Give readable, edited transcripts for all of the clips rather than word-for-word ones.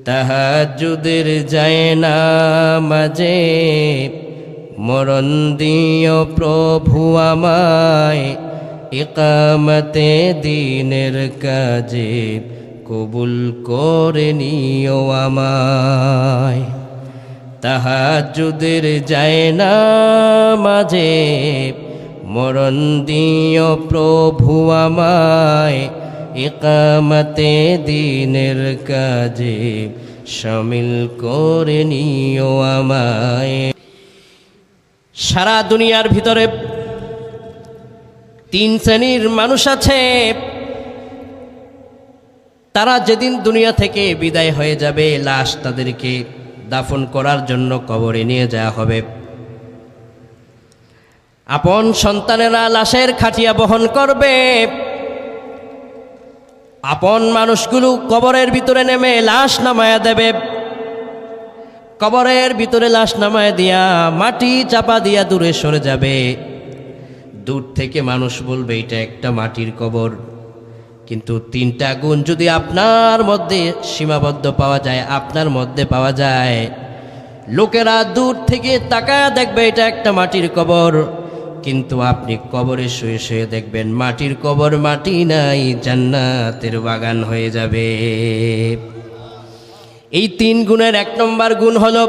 তাহাজ্জুদের যায় না মাঝে মরণ দিও প্রভু আমায়, ইকামতে দিনের কাজে কবুল করে নিও আমায়। তাহাজ্জুদের যায় না মাঝে মরণ দিও প্রভু আমায়, ইকামতে দিনের কাজে শামিল করে নিও আমায়। সারা দুনিয়ার ভিতরে তিন শ্রেণীর মানুষ আছে, তারা যেদিন দুনিয়া থেকে বিদায় হয়ে যাবে, লাশ তাদেরকে দাফন করার জন্য কবরে নিয়ে যাওয়া হবে। আপন সন্তানেরা লাশের খাটিয়া বহন করবে, আপন মানুষগুলো কবরের ভিতরে নেমে লাশ নামায়া দেবে। কবরের ভিতরে লাশ নামায় দিয়া মাটি চাপা দিয়া দূরে সরে যাবে। দূর থেকে মানুষ বলবে এটা একটা মাটির কবর, কিন্তু তিনটা গুণ যদি আপনার মধ্যে সীমাবদ্ধ পাওয়া যায়, আপনার মধ্যে পাওয়া যায়, লোকেরা দূর থেকে তাকায় দেখবে এটা একটা মাটির কবর, কিন্তু আপনি কবরে শুয়ে শুয়ে দেখবেন মাটির কবর মাটি নাই, জান্নাতের বাগান হয়ে যাবে। এই তিন গুণের এক নম্বর গুণ হলো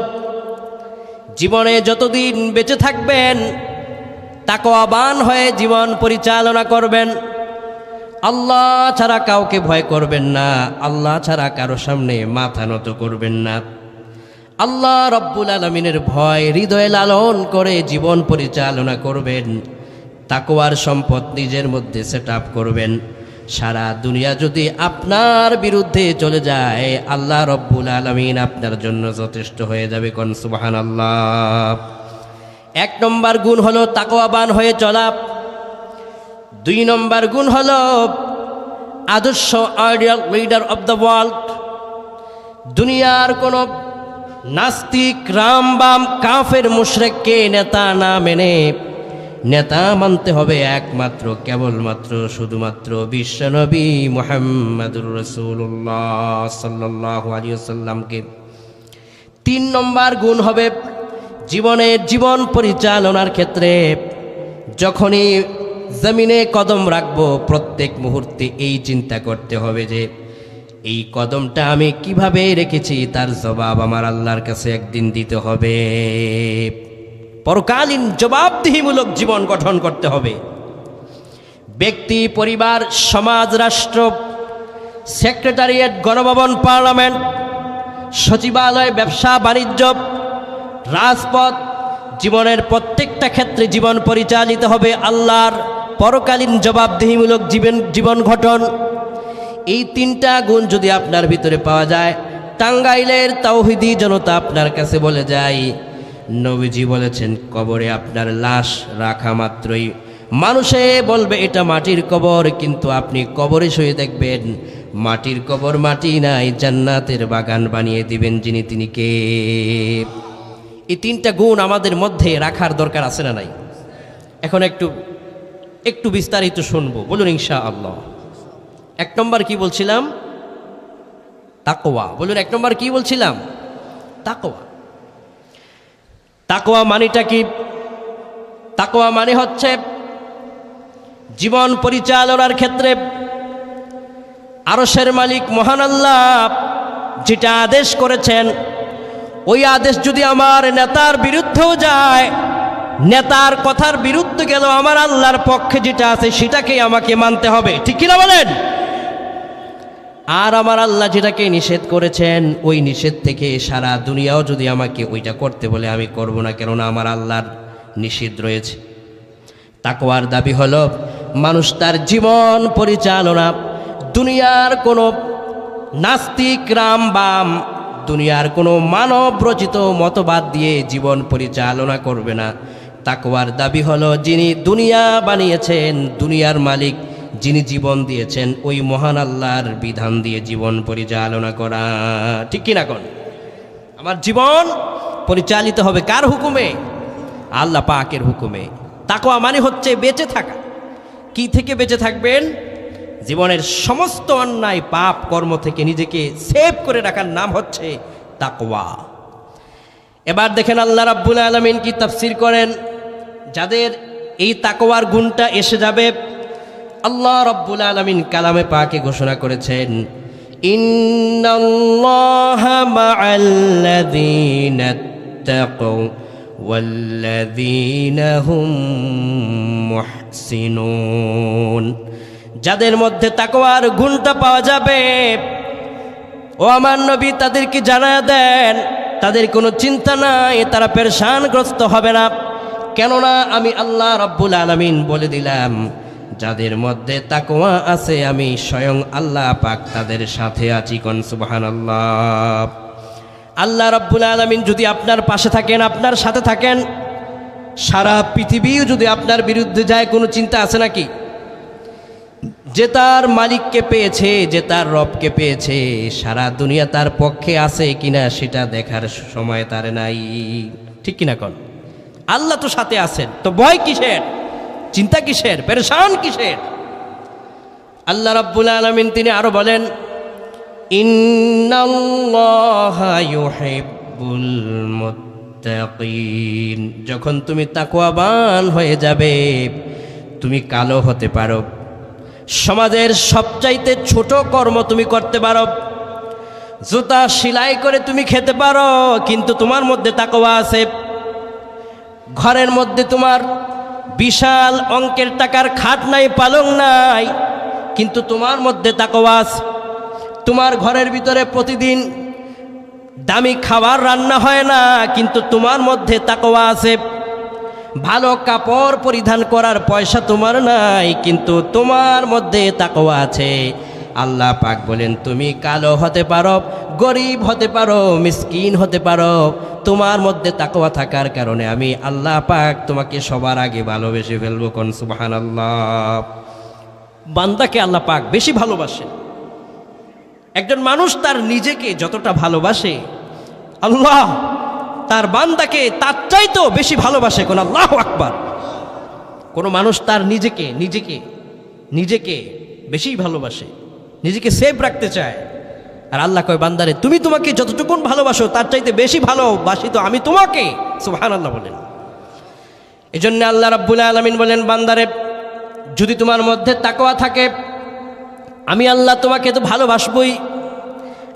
জীবনে যতদিন বেঁচে থাকবেন তাকওয়াবান হয়ে জীবন পরিচালনা করবেন। আল্লাহ ছাড়া কাউকে ভয় করবেন না, আল্লাহ ছাড়া কারো সামনে মাথা নত করবেন না। আল্লাহ রব্বুল আলামিনের ভয় হৃদয়ে লালন করে জীবন পরিচালনা করবেন। তাকওয়ার সম্পদ নিজের মধ্যে সেট আপ করবেন। সারা দুনিয়া যদি আপনার বিরুদ্ধে চলে যায়, আল্লাহ রব্বুল আলামিন আপনার জন্য যথেষ্ট হয়ে যাবে। কোন সুবহানাল্লাহ। এক নম্বর গুণ হলো তাকওয়াবান হয়ে চলা। দুই নম্বর গুণ হলো আদর্শ ideal leader of the world. দুনিয়ার কোন নাস্তিক, রামবাম, কাফের, মুশরিককে নেতা না মেনে নেতা মানতে হবে একমাত্র কেবলমাত্র শুধুমাত্র বিশ্বনবী মুহাম্মদুর রাসূলুল্লাহ সাল্লাল্লাহু আলাইহি ওয়াসাল্লামকে। তিন নম্বর গুণ হবে জীবন পরিচালনার ক্ষেত্রে যখনই জমিনে কদম রাখবো প্রত্যেক মুহূর্তে এই চিন্তা করতে হবে যে এই কদমটা আমি কিভাবে রেখেছি তার জবাব আমার আল্লাহর কাছে একদিন দিতে হবে। পরকালীন জবাবদিহিমূলক জীবন গঠন করতে হবে। ব্যক্তি, পরিবার, সমাজ, রাষ্ট্র, সেক্রেটারিয়েট, গণভবন, পার্লামেন্ট, সচিবালয়, ব্যবসা বাণিজ্য, রাজপথ, জীবনের প্রত্যেকটা ক্ষেত্রে জীবন পরিচালিত হবে আল্লাহর পরকালীন জবাবদিহিমূলক জীবন গঠন। এই তিনটা গুণ যদি আপনার ভিতরে পাওয়া যায়, টাঙ্গাইলের তাওহীদি জনতা আপনার কাছে বলে যায়, নবীজি বলেছেন কবরে আপনার লাশ রাখা মাত্রই মানুষে বলবে এটা মাটির কবর, কিন্তু আপনি কবরে শুয়ে দেখবেন মাটির কবর মাটি নাই, জান্নাতের বাগান বানিয়ে দিবেন যিনি, তিনি কে? এই তিনটা গুণ আমাদের মধ্যে রাখার দরকার আছে না নাই? এখন একটু বিস্তারিত শুনবো, বলুন ইনশাআল্লাহ। এক নম্বর কি বলছিলাম? তাকওয়া। বলুন এক নম্বর কি বলছিলাম? তাকওয়া। তাকওয়া মানেটা কি? তাকওয়া মানে হচ্ছে জীবন পরিচালনার ক্ষেত্রে আরশের মালিক মহান আল্লাহ যেটা আদেশ করেছেন, ওই আদেশ যদি আমার নেতার বিরুদ্ধেও যায়, নেতার কথার বিরুদ্ধে গেল, আমার আল্লাহর পক্ষে যেটা আছে সেটাকেই আমাকে মানতে হবে। ঠিক কিনা বলেন? আর আমার আল্লাহ যেটাকে নিষেধ করেছেন, ওই নিষেধ থেকে সারা দুনিয়াও যদি আমাকে ওইটা করতে বলে আমি করব না, কেননা আমার আল্লাহর নিষেধ রয়েছে। তাকওয়ার দাবি হলো মানুষ তার জীবন পরিচালনা দুনিয়ার কোনো নাস্তিক, রামবাম, দুনিয়ার কোনো মানব রচিত মতবাদ দিয়ে জীবন পরিচালনা করবে না। তাকওয়ার দাবি হলো যিনি দুনিয়া বানিয়েছেন, দুনিয়ার মালিক যিনি জীবন দিয়েছেন, ওই মহান আল্লাহর বিধান দিয়ে জীবন পরিচালনা করা। ঠিক কিনা কোন? আমার জীবন পরিচালিত হবে কার হুকুমে? আল্লাহ পাকের হুকুমে। তাকওয়া মানে হচ্ছে বেঁচে থাকা। কি থেকে বেঁচে থাকবেন? জীবনের সমস্ত অন্যায় পাপ কর্ম থেকে নিজেকে সেভ করে রাখার নাম হচ্ছে তাকওয়া। এবার দেখেন আল্লাহ রাব্বুল আলামিন কি তাফসীর করেন, যাদের এই তাকওয়ার গুণটা এসে যাবে, আল্লাহ রাব্বুল আলামিন কালামে পাকে ঘোষণা করেছেন, ইন্নাল্লাহা মা'আল্লাযীনা তাকাউ ওয়াল্লাযীনা হুম মুহসিনুন। যাদের মধ্যে তাকওয়ার গুণটা পাওয়া যাবে, ও আমার নবী তাদেরকে জানায়া দেন, তাদের কোনো চিন্তা নাই, তারা পেরেশানগ্রস্ত হবে না। কেননা আমি আল্লাহ রাব্বুল আলামিন বলে দিলাম, যাদের মধ্যে তাকওয়া আছে আমি স্বয়ং আল্লাহ পাক তাদের সাথে আছি। কোন সুবহানাল্লাহ। আল্লাহ রাব্বুল আলামিন যদি আপনার পাশে থাকেন, আপনার সাথে থাকেন, সারা পৃথিবীও যদি আপনার বিরুদ্ধে যায়, কোনো চিন্তা আছে নাকি? যে তার মালিককে পেয়েছে, যে তার রবকে পেয়েছে, সারা দুনিয়া তার পক্ষে আছে কিনা সেটা দেখার সময় তার নাই। ঠিক কিনা কোন? আল্লাহ তো সাথে আছেন, তো ভয় কিসের, চিন্তা কিসের, পেরেশান কিসের? আল্লাহ রাব্বুল আলামিন তিনি আরো বলেন, ইন্নাল্লাহা ইউহিব্বুল মুত্তাকিন। যখন তুমি তাকওয়াবান হয়ে যাবে, তুমি কালো হতে পারো, সমাজের সবচাইতে ছোট কর্ম তুমি করতে পারো, জুতা সেলাই করে তুমি খেতে পারো, কিন্তু তোমার মধ্যে তাকওয়া আছে। ঘরের মধ্যে তোমার বিশাল অঙ্কের টাকার খাট নাই, পালং নাই, কিন্তু তোমার মধ্যে তাকওয়া আছে। তোমার ঘরের ভিতরে প্রতিদিন দামি খাবার রান্না হয় না, কিন্তু তোমার মধ্যে তাকওয়া আছে। ভালো কাপড় পরিধান করার পয়সা তোমার নাই, কিন্তু তোমার মধ্যে তাকওয়া আছে। আল্লাহ পাক বলেন, তুমি কালো হতে পারো, গরিব হতে পারো, মিসকিন হতে পারো, তোমার মধ্যে তাকওয়া থাকার কারণে আমি আল্লাহ পাক তোমাকে সবার আগে ভালোবেসে ফেলবো। কোন সুবহানাল্লাহ। বান্দাকে আল্লাহ পাক বেশি ভালোবাসে। একজন মানুষ তার নিজেকে যতটা ভালোবাসে, আল্লাহ তার বান্দাকে তার চাইতেও বেশি ভালোবাসে। কোন আল্লাহু আকবার। কোন মানুষ তার নিজেকে বেশি ভালোবাসে, নিজেকে সেভ রাখতে চায়, আর আল্লাহ কয় বান্দারে তুমি তোমাকে যতটুকুন ভালোবাসো তার চাইতে বেশি ভালোবাসি তো আমি তোমাকে। সুবহানাল্লাহ বলেন। এজন্য আল্লাহ রাব্বুল আলামিন বলেন, বান্দারে যদি তোমার মধ্যে তাকওয়া থাকে, আমি আল্লাহ তোমাকে তো ভালোবাসবই।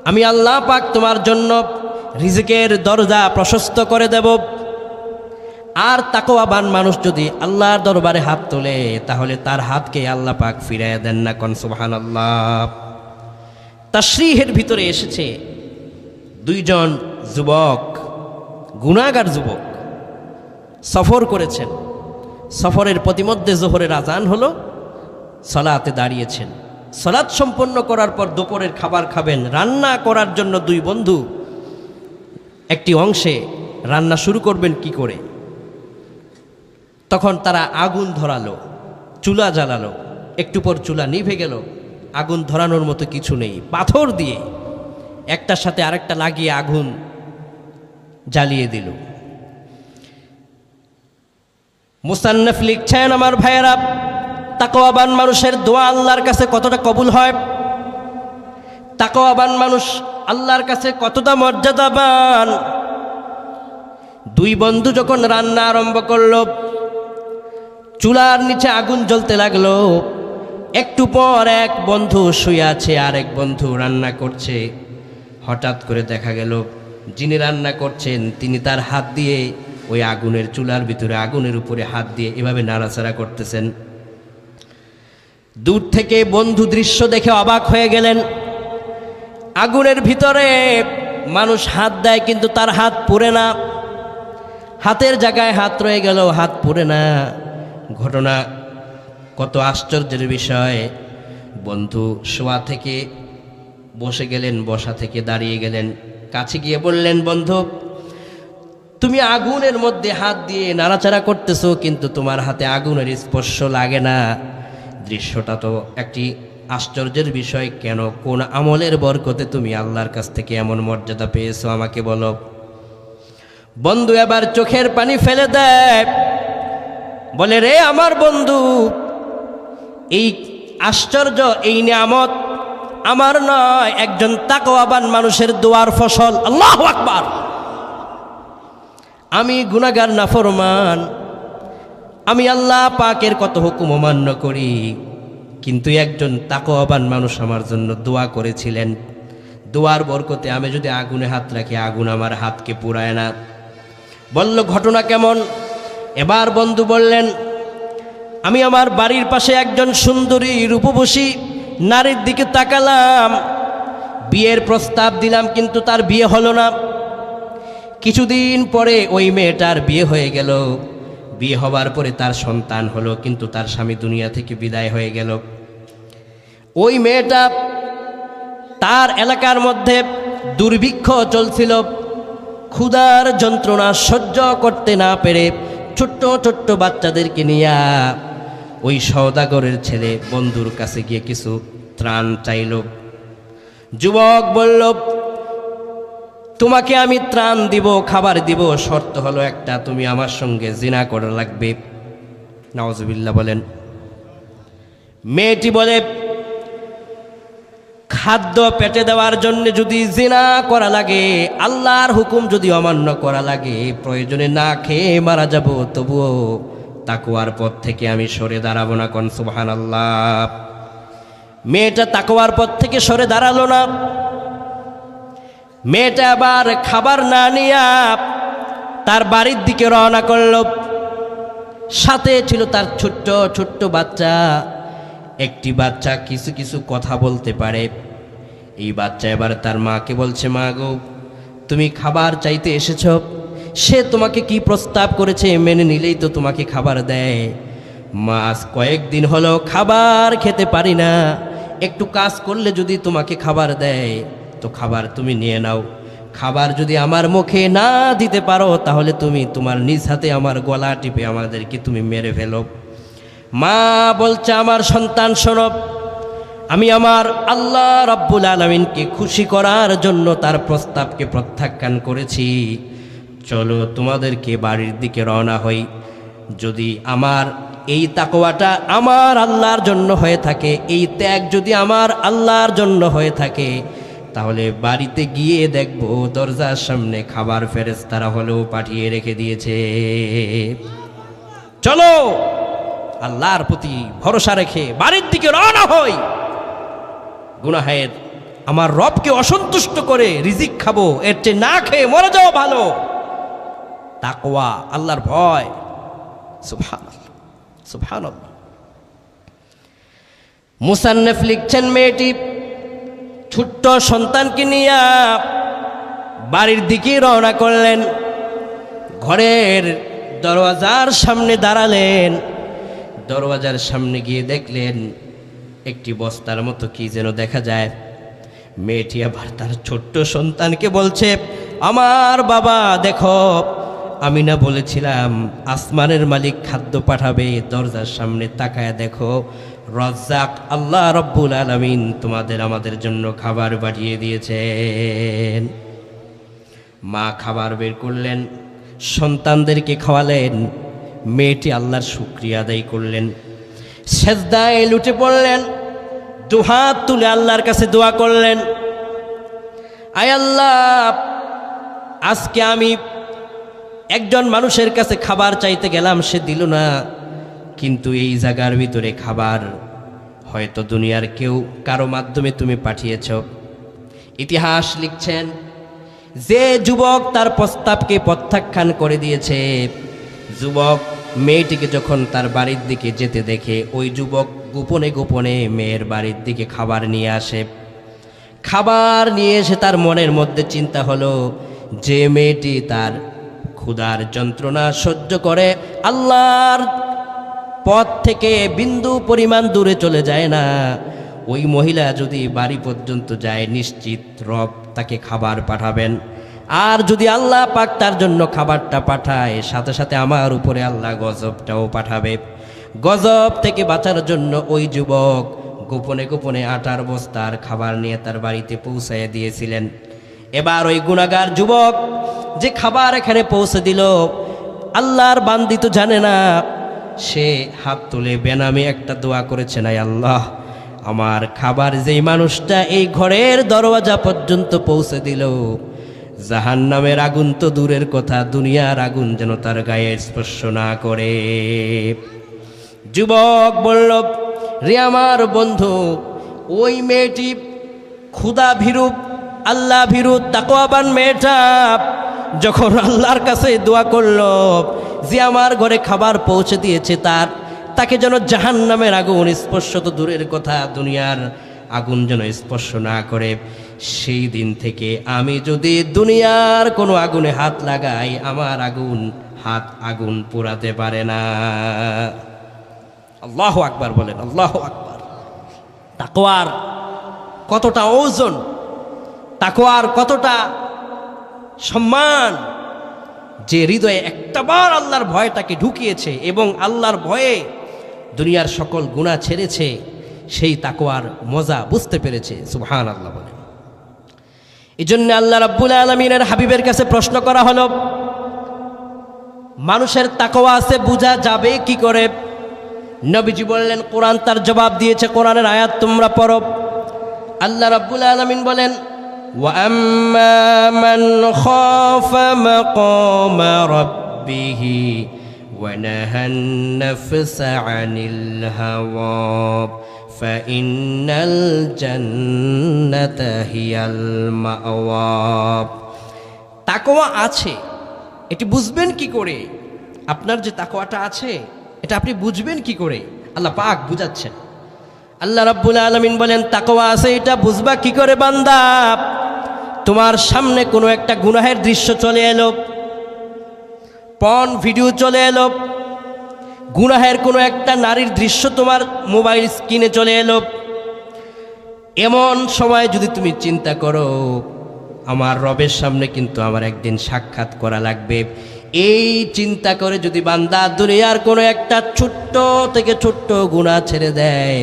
আমি আল্লাহ পাক তোমার জন্য রিজিকের দরজা প্রশস্ত করে দেব। আর তাকওয়াবান মানুষ যদি আল্লাহর দরবারে হাত তোলে, তাহলে তার হাতকে আল্লাহ পাক ফিরাইয়া দেন না। কোন সুবহানাল্লাহ। তাশরীহের ভিতরে এসেছে, দুইজন যুবক, গুনাহগার যুবক সফর করেছেন। সফরের প্রতিমধ্যে জোহরের আজান হলো, সালাতে দাঁড়িয়েছেন। সালাত সম্পন্ন করার পর দুপুরের খাবার খাবেন। রান্না করার জন্য দুই বন্ধু একটি অংশে রান্না শুরু করবেন কি করে। তখন তারা আগুন ধরালো, চুলা জ্বালালো। একটু পর চুলা নিভে গেল, আগুন ধরানোর মতো কিছু নেই। পাথর দিয়ে একটার সাথে আরেকটা লাগিয়ে আগুন জ্বালিয়ে দিল। মুসান্নিফ লিখছেন, আমার ভাইয়েরা, তাকওয়াবান মানুষের দোয়া আল্লাহর কাছে কতটা কবুল হয়, তাকওয়াবান মানুষ আল্লাহর কাছে কতটা মর্যাদাবান। দুই বন্ধু যখন রান্না আরম্ভ করলো, চুলার নিচে আগুন জ্বলতে লাগলো। একটু পর এক বন্ধু শুয়ে আছে, আর এক বন্ধু রান্না করছে। হঠাৎ করে দেখা গেল যিনি রান্না করছেন তিনি তার হাত দিয়ে ওই আগুনের চুলার ভিতরে, আগুনের উপরে হাত দিয়ে এভাবে নাড়াচাড়া করতেছেন। দূর থেকে বন্ধু দৃশ্য দেখে অবাক হয়ে গেলেন। আগুনের ভিতরে মানুষ হাত দেয়, কিন্তু তার হাত পুড়ে না। হাতের জায়গায় হাত রয়ে গেল, হাত পুড়ে না। ঘটনা কত আশ্চর্যের বিষয়। বন্ধু শোয়া থেকে বসে গেলেন, বসা থেকে দাঁড়িয়ে গেলেন। কাছে গিয়ে বললেন, বন্ধু তুমি আগুনের মধ্যে হাত দিয়ে নাড়াচাড়া করতেছো, কিন্তু তোমার হাতে আগুনের স্পর্শ লাগে না। দৃশ্যটা তো একটি আশ্চর্যের বিষয়। কেন, কোন আমলের বরকতে তুমি আল্লাহর কাছ থেকে এমন মর্যাদা পেয়েছো আমাকে বলো। বন্ধু এবার চোখের পানি ফেলে দেয়, বলে, রে আমার বন্ধু, এই আশ্চর্য, এই নিয়ামত আমার নয়, একজন তাকওয়াবান মানুষের দোয়ার ফসল। আল্লাহু আকবার। আমি গুনাহগার নাফরমান, আমি আল্লাহ পাকের কত হুকুম অমান্য করি, কিন্তু একজন তাকওয়াবান মানুষ আমার জন্য দোয়া করেছিলেন। দোয়ার বরকতে আমি যদি আগুনে হাত রাখি, আগুন আমার হাতকে পুড়ায় না। বলল, ঘটনা কেমন? এবার বন্ধু বললেন, আমি আমার বাড়ির পাশে একজন সুন্দরী রূপবতী নারীর দিকে তাকালাম, বিয়ের প্রস্তাব দিলাম, কিন্তু তার বিয়ে হলো না। কিছুদিন পরে ওই মেয়েটার বিয়ে হয়ে গেল। বিয়ে হবার পরে তার সন্তান হলো, কিন্তু তার স্বামী দুনিয়া থেকে বিদায় হয়ে গেল। ওই মেয়েটা, তার এলাকার মধ্যে দুর্ভিক্ষ চলছিল, ক্ষুধার যন্ত্রণা সহ্য করতে না পেরে ছোট্ট ছোট্ট বাচ্চাদেরকে নিয়ে ওই সওদাগরের ছেলে বন্ধুর কাছে গিয়ে কিছু ত্রাণ চাইল। যুবক বলল, তোমাকে আমি ত্রাণ দিব, খাবার দিব, শর্ত হলো একটা, তুমি আমার সঙ্গে জিনা করা লাগবে। নাউজুবিল্লাহ বলেন। মেয়েটি বলে, খাদ্য পেটে দেওয়ার জন্য যদি জিনা করা লাগে, আল্লাহর হুকুম যদি অমান্য করা লাগে, প্রয়োজনে না খেয়ে মারা যাব, তবুও তাকওয়ার পথ থেকে আমি সরে দাঁড়াবো না। কোন সুবহানাল্লাহ। মেয়েটা তাকওয়ার পথ থেকে সরে দাঁড়ালো না। মেয়েটা আবার খাবার না নিয়ে তার বাড়ির দিকে রওনা করল। সাথে ছিল তার ছোট্ট ছোট্ট বাচ্চা। একটি বাচ্চা কিছু কিছু কথা বলতে পারে। এই বাচ্চা এবার তার মাকে বলছে, মা গো, তুমি খাবার চাইতে এসেছ, সে তোমাকে কি প্রস্তাব করেছে মেনে নিলেই তো তোমাকে খাবার দেয়। মা, আজ কয়েকদিন হলো খাবার খেতে পারি না, একটু কাজ করলে যদি তোমাকে খাবার দেয় তো খাবার তুমি নিয়ে নাও। খাবার যদি আমার মুখে না দিতে পারো, তাহলে তুমি তোমার নিজ হাতে আমার গলা টিপে আমাদেরকে তুমি মেরে ফেলো। মা বলছে, আমার সন্তান শোনো, আমি আমার আল্লাহ রাব্বুল আলামিনকে খুশি করার জন্য তার প্রস্তাবকে প্রত্যাখ্যান করেছি। চলো তোমাদেরকে বাড়ির দিকে রওনা হই। যদি আমার এই তাকওয়াটা আমার আল্লাহর জন্য হয়ে থাকে, এই ত্যাগ যদি আমার আল্লাহর জন্য হয়ে থাকে, তাহলে বাড়িতে গিয়ে দেখবো দরজার সামনে খাবার ফেরেশতারা হলেও পাঠিয়ে রেখে দিয়েছে। চলো আল্লাহর প্রতি ভরসা রেখে বাড়ির দিকে রওনা হই। গুনাহের আমার রবকে অসন্তুষ্ট করে রিজিক খাবো, এর চেয়ে না খেয়ে মরে যাওয়া ভালো। তাকওয়া, আল্লাহর ভয়। সুবহানাল্লাহ, সুবহানাল্লাহ। মুসান্নিফ লিখছেন, মেয়েটি ছোট্ট সন্তানকে নিয়ে বাড়ির দিকে রওনা করলেন। ঘরের দরওয়াজার সামনে দাঁড়ালেন। দরওয়াজার সামনে গিয়ে দেখলেন একটি বস্তার মতো কি যেন দেখা যায়। মেয়েটি আবার তার ছোট্ট সন্তানকে বলছে, আমার বাবা দেখো, আমি না বলেছিলাম আসমানের মালিক খাদ্য পাঠাবে, দরজার সামনে তাকায় দেখো, রাজ্জাক আল্লাহ রাব্বুল আলামিন তোমাদের আমাদের জন্য খাবার পাঠিয়ে দিয়েছেন। মা খাবার বের করলেন, সন্তানদেরকে খাওয়ালেন। মেয়েটি আল্লাহর শুকরিয়া আদায় করলেন, সেজদায় লুটে পড়লেন, দুহাত তুলে আল্লাহর কাছে দোয়া করলেন, আয় আল্লাহ, আজকে আমি একজন মানুষের কাছে খাবার চাইতে গেলাম, সে দিল না, কিন্তু এই জায়গার ভিতরে খাবার হয়তো দুনিয়ার কেউ কারো মাধ্যমে তুমি পাঠিয়েছ। ইতিহাস লিখছেন, যে যুবক তার প্রস্তাবকে প্রত্যাখ্যান করে দিয়েছে, যুবক মেয়েটিকে যখন তার বাড়ির দিকে যেতে দেখে, ওই যুবক গোপনে গোপনে মেয়ের বাড়ির দিকে খাবার নিয়ে আসে। খাবার নিয়ে এসে তার মনের মধ্যে চিন্তা হলো, যে মেয়েটি তার ক্ষুধার যন্ত্রণা সহ্য করে আল্লাহর পথ থেকে বিন্দু পরিমাণ দূরে চলে যায় না, ওই মহিলা যদি বাড়ি পর্যন্ত যায়, নিশ্চিত রব তাকে খাবার পাঠাবেন। আর যদি আল্লাহ পাক তার জন্য খাবারটা পাঠায়, সাথে সাথে আমার উপরে আল্লাহ গজবটাও পাঠাবে। গজব থেকে বাঁচার জন্য ওই যুবক গোপনে গোপনে আটার বস্তার খাবার নিয়ে তার বাড়িতে পৌঁছায় দিয়েছিলেন। এবার ওই গুনাহগার যুবক যে খাবার এখানে পৌঁছে দিল, আল্লাহর বান্দি তো জানে না, সে হাত তুলে বেনামে একটা দোয়া করেছে, নাই আল্লাহ, আমার খাবার যেই মানুষটা এই ঘরের দরওয়াজা পর্যন্ত পৌঁছে দিল, জাহান্নামের আগুন তো দূরের কথা, দুনিয়ার আগুন যেন তার গায়ে স্পর্শ না করে। যুবক বলল, রে আমার বন্ধু, ওই মেয়েটি ক্ষুধা ভীরু, আল্লাহ ভীরু, তাকওয়াবান মেয়েটা যখন আল্লাহর কাছে দোয়া করলো যে আমার ঘরে খাবার পৌঁছে দিয়েছে, তাকে যেন জাহান্নামের আগুন স্পর্শ তো দূরের কথা, দুনিয়ার আগুন যেন স্পর্শ না করে। সেই দিন থেকে আমি যদি দুনিয়ার কোনো আগুনে হাত লাগাই, আমার আগুন পোড়াতে পারে না। আল্লাহু আকবার বলেন, আল্লাহু আকবার। তাকওয়ার কতটা ওজন, তাকওয়ার কতটা সম্মান, যে হৃদয়ে একটাবার আল্লাহর ভয়টাকে ঢুকিয়েছে এবং আল্লাহর ভয়ে দুনিয়ার সকল গুনাহ ছেড়েছে, সেই তাকওয়ার মজা বুঝতে পেরেছে। সুবহানাল্লাহ বলেন। এই জন্য আল্লাহ রাব্বুল আলামিনের হাবিবের কাছে প্রশ্ন করা হলো, মানুষের তাকওয়া আছে বোঝা যাবে কি করে? নবীজি বললেন, কোরআন তার জবাব দিয়েছে, কোরআনের আয়াত তোমরা পড়ো। আল্লাহ রাব্বুল আলামিন বলেন, وَأَمَّا مَنْ خَافَ مَقَامَ رَبِّهِ وَنَهَى النَّفْسَ عَنِ الْهَوَى فَإِنَّ الْجَنَّةَ هِيَ الْمَأْوَى। তাকওয়া আছে, এটি বুঝবেন কি করে? আপনার যে তাকওয়াটা আছে এটা আপনি বুঝবেন কি করে? আল্লাহ পাক বুঝাচ্ছেন। আল্লাহ রাব্বুল আলামিন বলেন, তাকওয়া আছে এটা বুঝবা কি করে বান্দা? তোমার সামনে কোনো একটা গুনাহের দৃশ্য চলে এলো, পর্ন ভিডিও চলে এলো, গুনাহের কোনো একটা নারীর দৃশ্য তোমার মোবাইল স্ক্রিনে চলে এলো। এমন সময় যদি তুমি চিন্তা করো, আমার রবের সামনে কিন্তু আমার একদিন সাক্ষাৎ করা লাগবে, এই চিন্তা করে যদি বান্দা দুনিয়ার কোনো একটা ছোট্ট থেকে ছোট্ট গুনাহ ছেড়ে দেয়,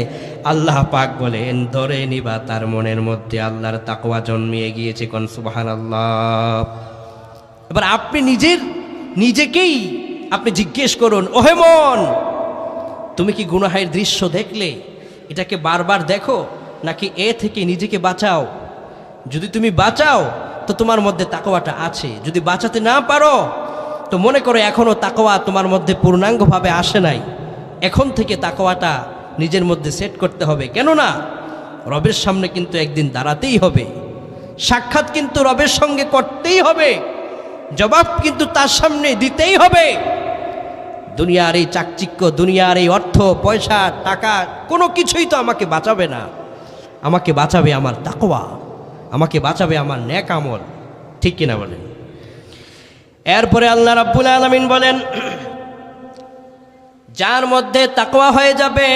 আল্লাহ পাক বলেন ধরে নিবা তার মনের মধ্যে আল্লাহর তাকওয়া জন্মিয়ে গিয়েছে। কোন সুবহানাল্লাহ। এবার আপনি নিজেকেই আপনি জিজ্ঞেস করুন, ওহে মন, তুমি কি গুনাহের দৃশ্য দেখলে এটাকে বারবার দেখো, নাকি এ থেকে নিজেকে বাঁচাও? যদি তুমি বাঁচাও তো তোমার মধ্যে তাকওয়াটা আছে, যদি বাঁচাতে না পারো তো মনে করো এখনো তাকওয়া তোমার মধ্যে পূর্ণাঙ্গভাবে আসে নাই। এখন থেকে তাকওয়াটা নিজের মধ্যে সেট করতে হবে। কেননা রবের সামনে কিন্তু একদিন দাঁড়াতেই হবে, সাক্ষাৎ কিন্তু রবের সঙ্গে করতেই হবে, জবাব কিন্তু তার সামনে দিতেই হবে। দুনিয়ার এই চাকচিক্য, দুনিয়ার এই অর্থ পয়সা টাকা কোনো কিছুই তো আমাকে বাঁচাবে না। আমাকে বাঁচাবে আমার তাকওয়া, আমাকে বাঁচাবে আমার নেক আমল। ঠিক কিনা বলেন? এরপরে আল্লাহ রাব্বুল আলামিন বলেন, যার মধ্যে তাকওয়া হয়ে যাবে,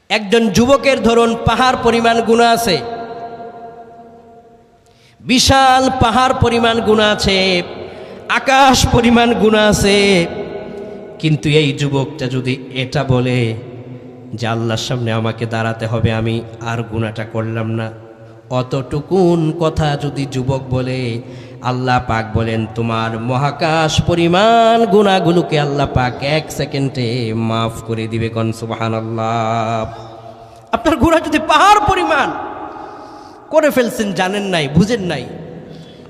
একজন যুবকের ধরুন পাহাড় পরিমাণ গুনাহ আছে, বিশাল পাহাড় পরিমাণ গুনাহ আছে, আকাশ পরিমাণ গুনাহ আছে, কিন্তু এই যুবকটা যদি এটা বলে যে আল্লাহর সামনে আমাকে দাঁড়াতে হবে, আমি আর গুনাহটা করলাম না, অতটুকুন কথা যদি যুবক বলে, আল্লাহ পাক বলেন তোমার মহাকাশ পরিমাণ গুনাহগুলোকে আল্লাহ পাক 1 সেকেন্ডে মাফ করে দিবে। কোন সুবহানাল্লাহ। আপনার গুনাহ যদি পাহাড় পরিমাণ করে ফেলছেন, জানেন নাই, বুঝেন নাই,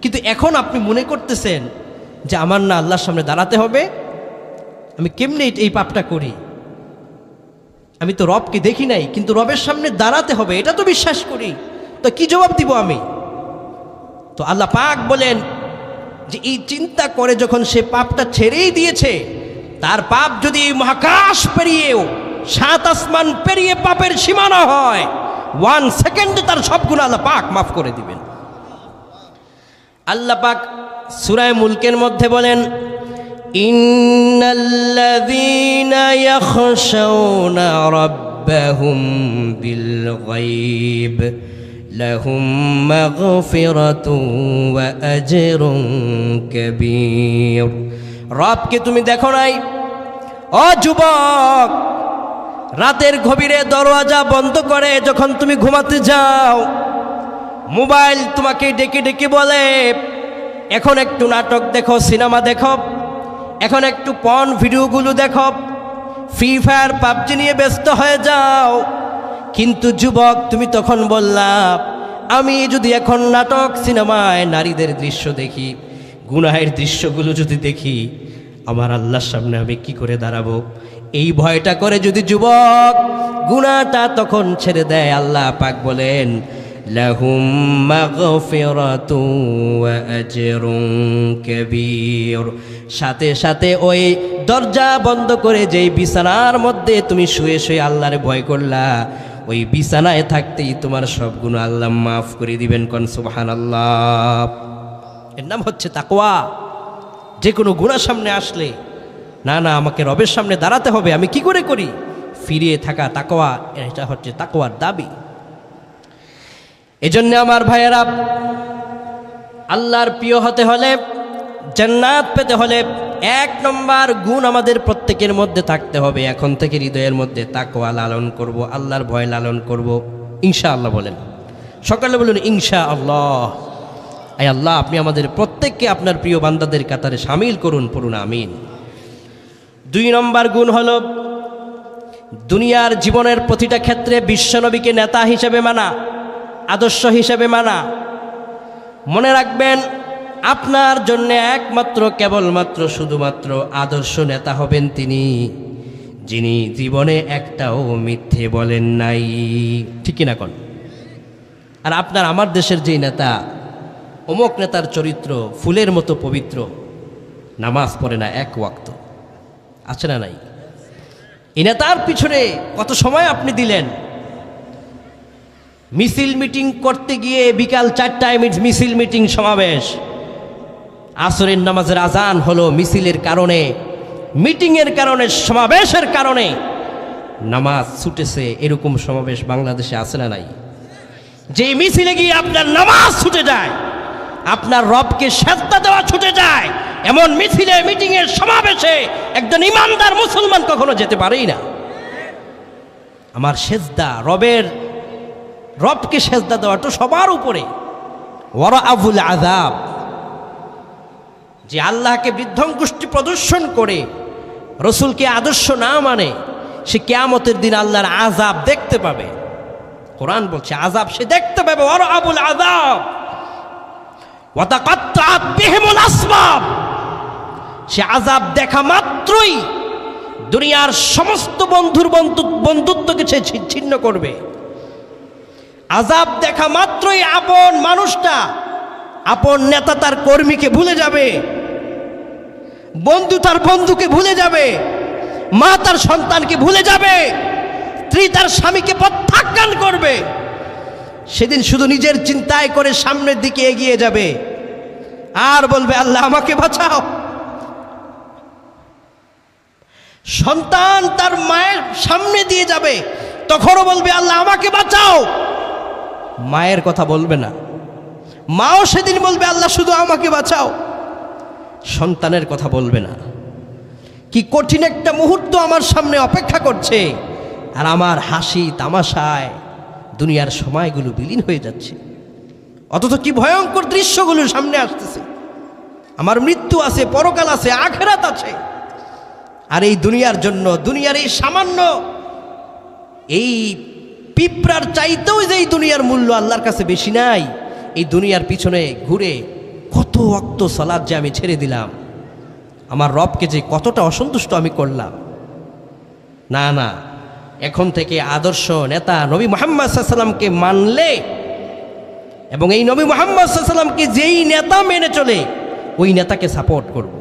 কিন্তু এখন আপনি মনে করতেছেন যে আমার না আল্লাহর সামনে দাঁড়াতে হবে, আমি কেমনে এই পাপটা করি, আমি তো রবকে দেখি নাই, কিন্তু রবের সামনে দাঁড়াতে হবে এটা তো বিশ্বাস করি, তো কি জবাব দিব আমি? তো আল্লাহ পাক বলেন যে এই চিন্তা করে যখন সে পাপটা ছেড়েই দিয়েছে, তার পাপ যদি মহাকাশ পেরিয়েও 7 আসমান পেরিয়ে পাপের সীমানা হয়, 1 সেকেন্ডে তার সব গুনাহ আল্লাহ পাক মাফ করে দিবেন। আল্লাহ পাক সূরা মুলকের মধ্যে বলেন, ইন্নাল্লাযীনা ইয়াখশাউনা রাব্বাহুম বিল গায়ব লাহুম মাগফিরাতুন ওয়া আজরুন কাবীর। রবকে তুমি দেখো নাই? ও যুবক, রাতের গভীরে দরওয়াজা বন্ধ করে যখন তুমি ঘুমাতে যাও, মোবাইল তোমাকে ডেকে ডেকে বলে এখন একটু নাটক দেখো, সিনেমা দেখো, এখন একটু পর্ন ভিডিওগুলো দেখো, ফ্রি ফায়ার পাবজি নিয়ে ব্যস্ত হয়ে যাও। কিন্তু যুবক, তুমি তখন বললা, আমি যদি এখন নাটক সিনেমায় নারীদের দৃশ্য দেখি, গুনাহের দৃশ্যগুলো যদি দেখি, আমার আল্লাহর সামনে আমি কি করে দাঁড়াবো? এই ভয়টা করে যদি যুবক গুনাহটা তখন ছেড়ে দেয়, আল্লাহ পাক বলেন, লাহুম মাগফিরাতু ওয়া আজরুন কাবীর। সাথে সাথে ওই দরজা বন্ধ করে যেই বিছানার মধ্যে তুমি শুয়ে শুয়ে আল্লাহরে ভয় করলা, ওই বিছানায় থাকতেই তোমার সব গুনাহ আল্লাহ মাফ করে দিবেন। কোন সুবহানাল্লাহ। এর নাম হচ্ছে তাকওয়া। যে কোনো গুনাহ সামনে আসলে, না না আমাকে রবের সামনে দাঁড়াতে হবে, আমি কি করে করি, ফিরিয়ে থাকা তাকওয়া, এটা হচ্ছে তাকওয়ার দাবি। এজন্য আমার ভাইয়েরা, আল্লাহর প্রিয় হতে হলে, জান্নাত পেতে হলে 1 নম্বর গুণ আমাদের প্রত্যেকের মধ্যে থাকতে হবে। এখন থেকে হৃদয়ের মধ্যে তাকওয়া লালন করব, আল্লাহর ভয় লালন করব, ইনশাআল্লাহ। বলেন সকালে, বলুন ইনশাআল্লাহ। আয় আল্লাহ, আপনি আমাদের প্রত্যেককে আপনার প্রিয় বান্দাদের কাতারে শামিল করুন, পড়ুন আমিন। 2 নম্বর গুণ হলো দুনিয়ার জীবনের প্রতিটা ক্ষেত্রে বিশ্বনবীকে নেতা হিসেবে মানা, আদর্শ হিসেবে মানা। মনে রাখবেন, আপনার জন্য একমাত্র, কেবলমাত্র, শুধুমাত্র আদর্শ নেতা হবেন তিনি, যিনি জীবনে একটাও মিথ্যে বলেন নাই। ঠিক কিনা কোন? আর আপনার আমার দেশের যেই নেতা, অমুক নেতার চরিত্র ফুলের মতো পবিত্র, নামাজ পড়ে না 1 ওয়াক্ত, আছে না নাই? এই নেতার পিছনে কত সময় আপনি দিলেন? মিছিল মিটিং করতে গিয়ে বিকাল 4টায় মিছিল মিটিং সমাবেশ, আসরের নামাজের আজান হলো মিছিলের কারণে, মিটিংয়ের কারণে, সমাবেশের কারণে নামাজ ছুটেছে। এরকম সমাবেশ বাংলাদেশে আছে না নাই? যে মিছিলে গিয়ে আপনার নামাজ ছুটে যায়, আপনার রবকে সেজদা দেওয়া ছুটে যায়, এমন মিছিলে, মিটিংয়ের, সমাবেশে একজন ইমানদার মুসলমান কখনো যেতে পারেই না। আমার সেজদা, রবকে সেজদা দেওয়াটা সবার উপরে। ওয়ারা আবুল আযাব, যে আল্লাহকে বৃদ্ধঙ্গুষ্টি প্রদর্শন করে রসুলকে আদর্শ না মানে, সে কিয়ামতের দিন আল্লাহর আযাব দেখতে পাবে। কোরআন বলছে আযাব সে দেখতে পাবে। ওয়ারা আবুল আযাব ওয়া তাকাত্তাআত বিহিমুল আসবাব, সে আযাব দেখা মাত্রই দুনিয়ার সমস্ত বন্ধুত্বকে সে ছিন্ন করবে। আযাব দেখা মাত্রই আপন মানুষটা, আপন নেতা তার কর্মীকে ভুলে যাবে, বন্ধু তার বন্ধুকে ভুলে যাবে, মা তার সন্তানকে ভুলে যাবে, স্ত্রী তার স্বামীকে প্রত্যাখ্যান করবে। সেদিন শুধু নিজের চিন্তায় করে সামনের দিকে এগিয়ে যাবে আর বলবে, আল্লাহ আমাকে বাঁচাও। সন্তান তার মায়ের সামনে দিয়ে যাবে, তখনও বলবে, আল্লাহ আমাকে বাঁচাও। মায়ের কথা বলবে না, মাও সেদিন বলবে, আল্লাহ শুধু আমাকে বাঁচাও। সন্তানের কথা বলবে না। কি কঠিন একটা মুহূর্ত আমার সামনে অপেক্ষা করছে, আর আমার হাসি তামাশায় দুনিয়ার সময়গুলো বিলীন হয়ে যাচ্ছে। অথচ কি ভয়ঙ্কর দৃশ্যগুলো সামনে আসতেছে। আমার মৃত্যু আছে, পরকাল আছে, আখিরাত আছে। আর এই দুনিয়ার জন্য, দুনিয়ার এই সামান্য, এই পিঁপড়ার চাইতেও যে এই দুনিয়ার মূল্য আল্লাহর কাছে বেশি নাই। এই দুনিয়ার পিছনে ঘুরে কত ওয়াক্ত সালাত যে আমি ছেড়ে দিলাম, আমার রবকে যে কতটা অসন্তুষ্ট আমি করলাম। না না, এখন থেকে আদর্শ নেতা নবী মুহাম্মদ সাল্লাল্লাহু আলাইহি ওয়াসাল্লামকে মানলে, এবং এই নবী মুহাম্মদ সাল্লাল্লাহু আলাইহি ওয়াসাল্লামকে যেই নেতা মেনে চলে, ওই নেতাকে সাপোর্ট করব।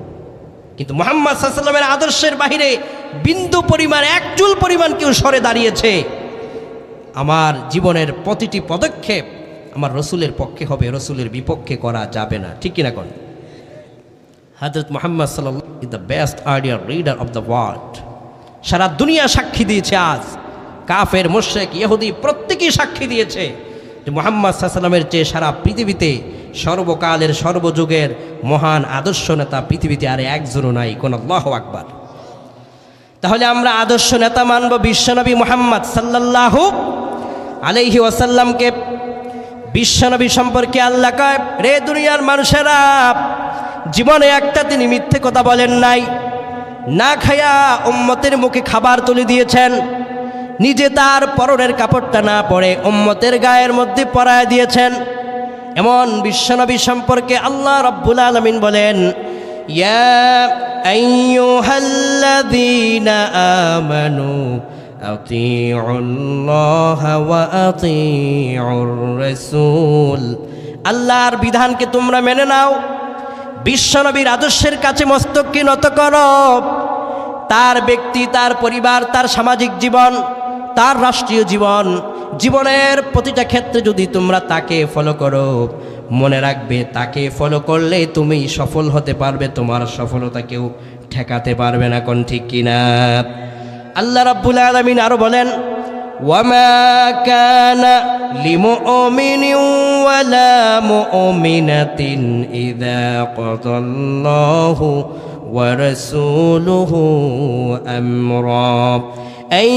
কিন্তু মুহাম্মদ সাল্লাল্লাহু আলাইহি ওয়াসাল্লামের আদর্শের বাহিরে বিন্দু পরিমাণ, 1 চুল পরিমাণ কেউ সরে দাঁড়িয়েছে, আমার জীবনের প্রতিটি পদক্ষেপ আমার রসুলের পক্ষে হবে, রসুলের বিপক্ষে করা যাবে না। ঠিক কিনা কোন? হযরত মুহাম্মদ সাল্লাল্লাহু আলাইহি ওয়াসাল্লাম is the best idea reader of the world. সারা দুনিয়া সাক্ষী দিয়েছে, আজ কাফের, মুশরিক, ইহুদি প্রত্যেকেই সাক্ষী দিয়েছে যে মুহাম্মদ সাল্লাল্লাহু আলাইহি ওয়াসাল্লামের চেয়ে সারা পৃথিবীতে সর্বকালের, সর্বযুগের মহান আদর্শ নেতা পৃথিবীতে আর একজনও নাই। কোন? আল্লাহু আকবার। তাহলে আমরা আদর্শ নেতা মানব বিশ্বনবী মুহাম্মদ সাল্লাল্লাহু আলাইহি ওয়াসাল্লামকে। বিশ্বনবী সম্পর্কে আল্লাহ কয়, রে দুনিয়ার মানুষেরা, জীবনে একটা তিনি মিথ্যে কথা বলেন নাই। না খায়া উম্মতের মুখে খাবার তুলে দিয়েছেন, নিজে তার পরনের কাপড়টা না পরে উম্মতের গায়ের মধ্যে পরায় দিয়েছেন। এমন বিশ্বনবী সম্পর্কে আল্লাহ রাব্বুল আলামিন বলেন, ইয়া আইয়ুহাল্লাযীনা আমানু আতিউল্লাহা ওয়া আতিউর রাসূল। আল্লাহর বিধানকে তোমরা মেনে নাও, বিশ্বনবীর আদর্শের কাছে মস্তককে নত করো। তার ব্যক্তি, তার পরিবার, তার সামাজিক জীবন, তার রাষ্ট্রীয় জীবন, জীবনের প্রতিটা ক্ষেত্রে যদি তোমরা তাকে ফলো করো, মনে রাখবে তাকে ফলো করলে তুমি সফল হতে পারবে, তোমার সফলতা কেউ ঠেকাতে পারবে না। কোন ঠিক কিনা? আল্লাহ রাব্বুল আলামিন আরো বলেন, ওয়ামা কানা লিমুমিনিন ওয়ালা মুমিনাতিন ইযা কাদাল্লাহু ওয়া রাসূলুহু আমরা আন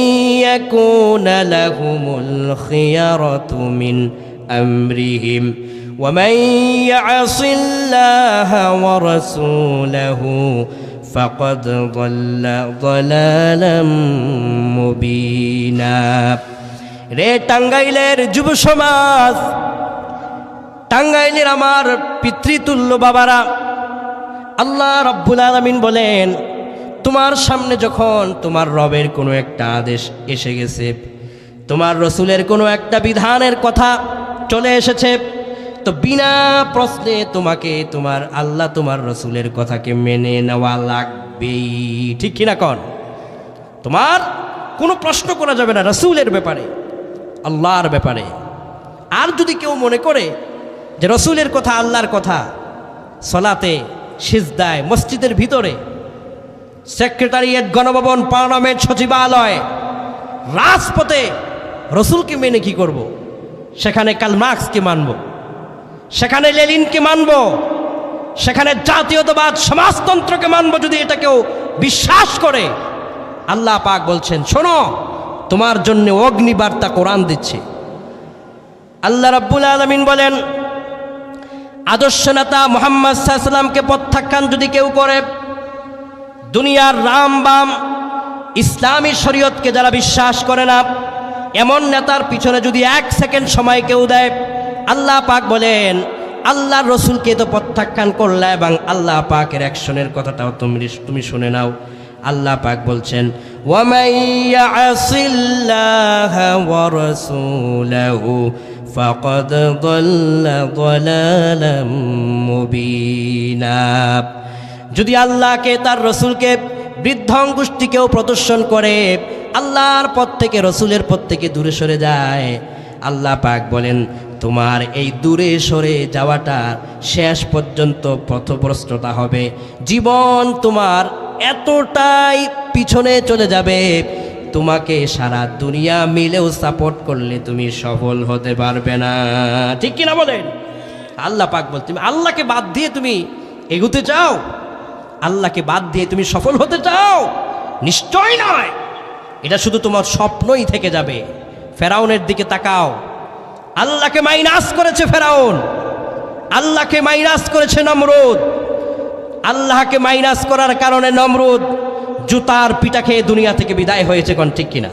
ইয়াকুনা লাহুমুল খিয়ারাতু মিন আমরিহিম ওয়া মান ইয়াসিল্লাহা ওয়া রাসূলাহু ফাকাদ যাল্লা যালালাম মুবিনা। রে টাঙ্গাইলের যুব সমাজ, টাঙ্গাইলের আমার পিতৃতুল্য বাবারা, আল্লাহ রাব্বুল আলামিন বলেন, তোমার সামনে যখন তোমার রবের কোনো একটা আদেশ এসে গেছে, তোমার রসুলের কোনো একটা বিধানের কথা চলে এসেছে, তো বিনা প্রশ্নে তোমাকে তোমার আল্লাহ তোমার রসুলের কথাকে মেনে নেওয়া লাগবেই। ঠিক কিনা কন? তোমার কোনো প্রশ্ন করা যাবে না রসুলের ব্যাপারে, আল্লাহর ব্যাপারে। আর যদি কেউ মনে করে যে রসুলের কথা আল্লাহর কথা সলাতে, সিজদায়, মসজিদের ভিতরে, সেক্রেটারিয়েট, গণভবন, পার্লামেন্ট, সচিবালয়, রাজপথে রসুলকে মেনে কি করব? সেখানে কার্ল মার্কসকে মানব, সেখানে লেনিনকে মানব, সেখানে জাতীয়তাবাদ সমাজতন্ত্রকে মানব, যদি এটা কেউ বিশ্বাস করে, আল্লাহ পাক বলছেন, শোনো, তোমার জন্য অগ্নিবার্তা কোরআন দিচ্ছে। আল্লাহ রাব্বুল আলামিন বলেন, আদর্শ নেতা মুহাম্মদ সাল্লাল্লাহু আলাইহি ওয়াসাল্লামকে প্রত্যাখ্যান যদি কেউ করে, দুনিয়ার রাম বাম ইসলামী শরীয়তকে যারা বিশ্বাস করে না, এমন নেতার পিছনে যদি 1 সেকেন্ড সময় কেউ দেয়, আল্লাহ পাক বলেন, আল্লাহর রসুলকে তো প্রত্যাখ্যান করলে এবং আল্লাহ পাকের অ্যাকশনের কথাটাও তুমি শুনে নাও। আল্লাহ পাক বলছেন, ওয়া মান ইয়াসিল্লাহা ওয়া রাসূলাহু ফাকাদ যাল্লা যালালাম মুবিনা। যদি আল্লাহকে, তার রসুলকে, বৃদ্ধ অঙ্গুষ্টিকেও প্রদর্শন করে, আল্লাহর পথ থেকে, রসুলের পথ থেকে দূরে সরে যায়, আল্লাহ পাক বলেন, তোমার এই দূরে সরে যাওয়াটা শেষ পর্যন্ত পথভ্রষ্টতা হবে। জীবন তোমার এতটাই পিছনে চলে যাবে, তোমাকে সারা দুনিয়া মিলেও সাপোর্ট করলে তুমি সফল হতে পারবে না। ঠিক কিনা বলেন? আল্লাহ পাক বল, তুমি আল্লাহকে বাদ দিয়ে তুমি এগোতে চাও, আল্লাহকে বাদ দিয়ে তুমি সফল হতে চাও? নিশ্চয় নয়, এটা শুধু তোমার স্বপ্নই থেকে যাবে। ফেরাউনের দিকে তাকাও, আল্লাহকে মাইনাস করেছে ফেরাউন, আল্লাহকে মাইনাস করেছে নমরুদ। আল্লাহকে মাইনাস করার কারণে নমরুদ জুতার পিটা খেয়ে দুনিয়া থেকে বিদায় হয়েছে। কোন ঠিক কিনা?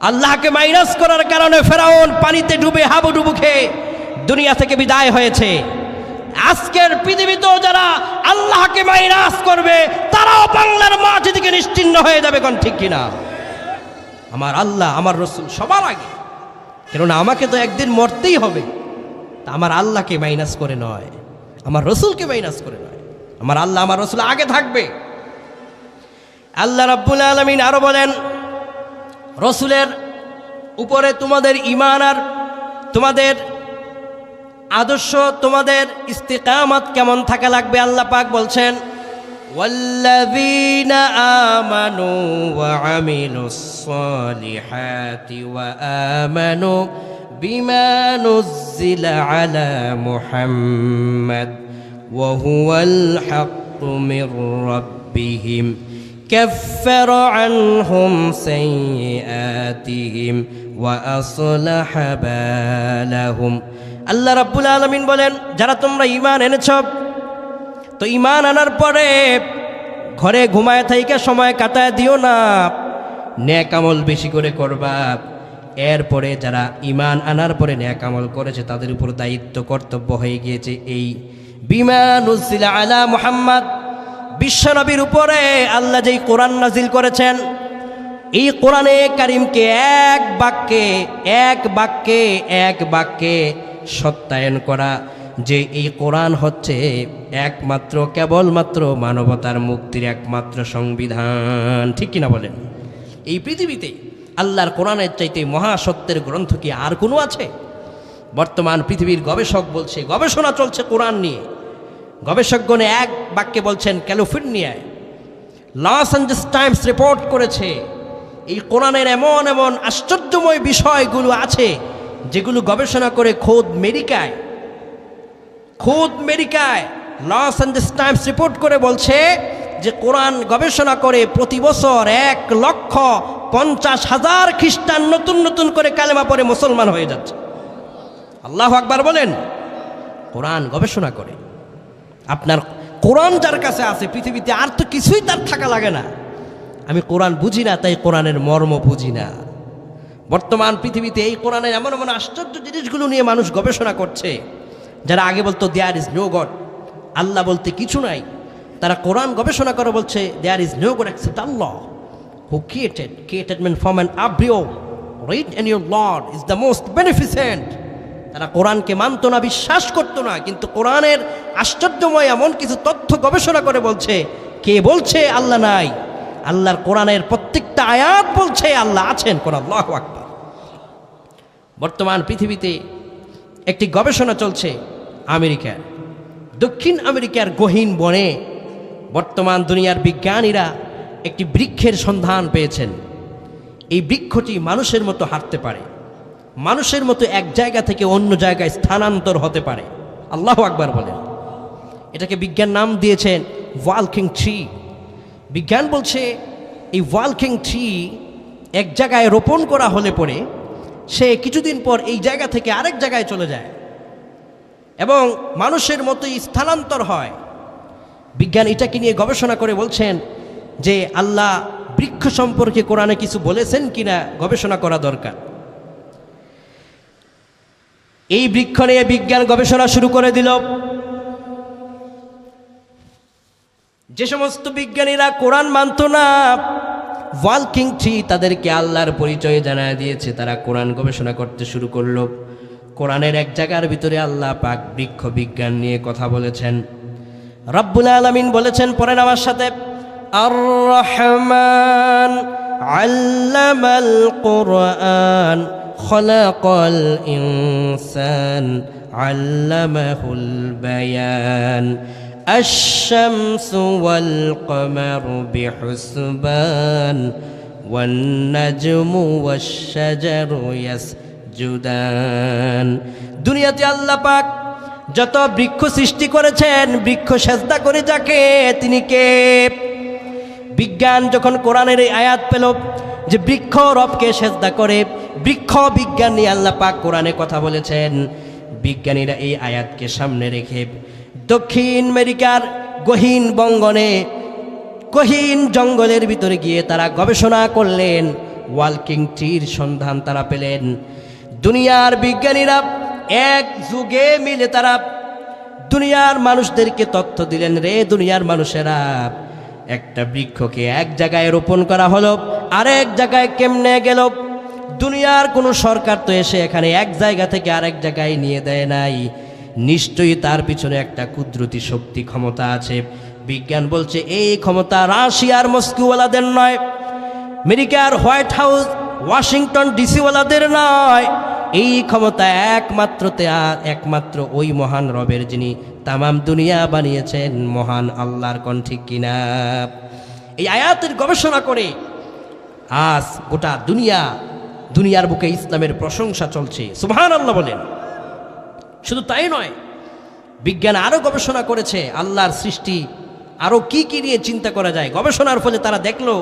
আল্লাহকে মাইনাস করার কারণে ফেরাউন পানিতে ডুবে হাবুডুবু খেয়ে দুনিয়া থেকে বিদায় হয়েছে। আজকের পৃথিবীতেও যারা আল্লাহকে মাইনাস করবে, তারাও বাংলার মাটি থেকে নিশ্চিহ্ন হয়ে যাবে। কোন ঠিক কিনা? আমার আল্লাহ, আমার রসুল সবার আগে, কেননা আমাকে তো একদিন মরতেই হবে। তা আমার আল্লাহকে মাইনাস করে নয়, আমার রসুলকে মাইনাস করে নয়, আমার আল্লাহ, আমার রসুল আগে থাকবে। আল্লাহ রাব্বুল আলামিন আরো বলেন, রসুলের উপরে তোমাদের ঈমান আর তোমাদের আদর্শ, তোমাদের ইস্তিকামত কেমন থাকা লাগবে। আল্লাহ পাক বলছেন, ওয়াল্লাযীনা আমানু ওয়া আমিলুস সালিহাতি ওয়া আমানু বিমা নুজ্জিলা আলা মুহাম্মাদ ওয়া হুয়াল হাক্কু মির রাব্বিহিম কাফফারা আনহুম সাইয়্যাতিহিম ওয়া আসলাহা বালাহুম। আল্লাহ রাব্বুল আলামিন বলেন, যারা তোমরা ঈমান এনেছ, তো ঈমান আনার পরে ঘরে ঘুমায় থাইকা সময় কাটায় দিও না, নেক আমল বেশি করে করবা। এরপরে যারা ঈমান আনার পরে নেক আমল করেছে তাদের উপর দায়িত্ব কর্তব্য হয়ে গিয়েছে এই বিমা নুজিলা আলা মুহাম্মদ, বিশ্বনবীর উপরে আল্লাহ যেই কোরআন নাজিল করেছেন, এই কোরআনে কারিমকে এক বাক্যে সত্যায়ন করা যে এই কোরআন হচ্ছে একমাত্র কেবলমাত্র মানবতার মুক্তির একমাত্র সংবিধান। ঠিক কিনা বলেন? এই পৃথিবীতে আল্লাহর কোরআনের চাইতে মহাসত্যের গ্রন্থ কি আর কোনো আছে? বর্তমান পৃথিবীর গবেষক বলছে, গবেষণা চলছে কোরআন নিয়ে, গবেষকগণে এক বাক্যে বলছেন, ক্যালিফোর্নিয়ায় লস অ্যাঞ্জেলেস টাইমস রিপোর্ট করেছে এই কোরআনের এমন এমন আশ্চর্যময় বিষয়গুলো আছে যেগুলো গবেষণা করে খোদ আমেরিকায় লস অ্যাঞ্জেলেস টাইমস রিপোর্ট করে বলছে যে কোরআন গবেষণা করে প্রতি বছর 1,50,000 খ্রিস্টান নতুন নতুন করে কালেমা পড়ে মুসলমান হয়ে যাচ্ছে। আল্লাহু আকবার বলেন। কোরআন গবেষণা করে। আপনার কোরআন যার কাছে আছে পৃথিবীতে আর তো কিছুই তার থাকা লাগে না। আমি কোরআন বুঝি না, তাই কোরআনের মর্ম বুঝি না। বর্তমান পৃথিবীতে এই কোরআনের এমন এমন আশ্চর্য জিনিসগুলো নিয়ে মানুষ গবেষণা করছে। যারা আগে বলতো there is no god, Allah বলতে কিছু নাই, তারা কোরআন গবেষণা করে বলছে there is no god except Allah who created man from an embryo, read and your lord is the most beneficent. তারা কোরআনকে মানত না, বিশ্বাস করতো না, কিন্তু কোরআনের আশ্চর্যময় এমন কিছু তথ্য গবেষণা করে বলছে, কে বলছে আল্লাহ নাই? আল্লাহর কোরআনের প্রত্যেকটা আয়াত বলছে আল্লাহ আছেন। কোন আল্লাহু আকবার। বর্তমান পৃথিবীতে একটি গবেষণা চলছে আমেরিকার, দক্ষিণ আমেরিকার গহীন বনে বর্তমান দুনিয়ার বিজ্ঞানীরা একটি বৃক্ষের সন্ধান পেয়েছেন। এই বৃক্ষটি মানুষের মতো হাঁটতে পারে, মানুষের মতো এক জায়গা থেকে অন্য জায়গায় স্থানান্তর হতে পারে। আল্লাহু আকবার বলেন। এটাকে বিজ্ঞান নাম দিয়েছেন ওয়ালকিং ট্রি। বিজ্ঞান বলছে এই ওয়ালকিং ট্রি এক জায়গায় রোপণ করা হলে পরে সে কিছুদিন পর এই জায়গা থেকে আরেক জায়গায় চলে যায় এবং মানুষের মতোই স্থানান্তর হয়। বিজ্ঞান এটাকে নিয়ে গবেষণা করে বলছেন যে আল্লাহ বৃক্ষ সম্পর্কে কোরআনে কিছু বলেছেন কিনা গবেষণা করা দরকার। এই বৃক্ষ নিয়ে বিজ্ঞান গবেষণা শুরু করে দিল। যে সমস্ত বিজ্ঞানীরা কোরআন মানত না, ওয়ালকিং ট্রি তাদেরকে আল্লাহর পরিচয় জানায় দিয়েছে, তারা কোরআন গবেষণা করতে শুরু করলো। কোরআনের এক জায়গার ভিতরে আল্লাহ পাক বৃক্ষ বিজ্ঞান নিয়ে কথা বলেছেন। রব্বুল আলামিন বলেছেন, পড়েন আমার সাথে, আর রহমান আল্লামাল কোরআন খলাকাল ইনসান আল্লামাহুল বায়ান আশ-শামসু ওয়াল কমারু বিহুসবান ওয়ান নাজমু ওয়াশ-শাজারু ইয়াসজুদান। দুনিয়াতে আল্লাহ পাক যত বৃক্ষ সৃষ্টি করেছেন, বৃক্ষ সেজদা করে যাকে, তিনি কে? বিজ্ঞান যখন কোরআনের এই আয়াত পেল যে বৃক্ষ রবকে সেজদা করে, বৃক্ষ বিজ্ঞান নিয়ে আল্লাহ পাক কোরআনে কথা বলেছেন, বিজ্ঞানীরা এই আয়াতকে সামনে রেখে দক্ষিণ আমেরিকার গহীন বঙ্গনে, গহীন জঙ্গলের ভিতরে গিয়ে তারা গবেষণা করলেন, ওয়ালকিং ট্রির সন্ধান তারা পেলেন। দুনিয়ার বিজ্ঞানীরা এক যুগে মিলে তারা দুনিয়ার মানুষদেরকে তথ্য দিলেন, রে দুনিয়ার মানুষেরা, একটা বৃক্ষকে এক জায়গায় রোপণ করা হলো, আরেক জায়গায় কেমনে গেল? দুনিয়ার কোনো সরকার তো এসে এখানে এক জায়গা থেকে আরেক জায়গায় নিয়ে দেয় নাই, নিশ্চয়ই তার পিছনে একটা কুদরতি শক্তি ক্ষমতা আছে। বিজ্ঞান বলছে এই ক্ষমতা রাশিয়ার মস্কোওয়ালাদের নয়, আমেরিকার হোয়াইট হাউস ওয়াশিংটন ডিসিওয়ালাদের নয়, এই ক্ষমতা একমাত্র ওই মহান রবের, যিনি তামাম দুনিয়া বানিয়েছেন, মহান আল্লাহর। কোন ঠিক কিনা? এই আয়াতের গবেষণা করে আজ গোটা দুনিয়ার বুকে ইসলামের প্রশংসা চলছে। সুবহানাল্লাহ বলেন। শুধু তাই নয়, বিজ্ঞান আরো গবেষণা করেছে আল্লাহর সৃষ্টি আরো কি কি নিয়ে চিন্তা করা যায়। গবেষণার ফলে তারা দেখলো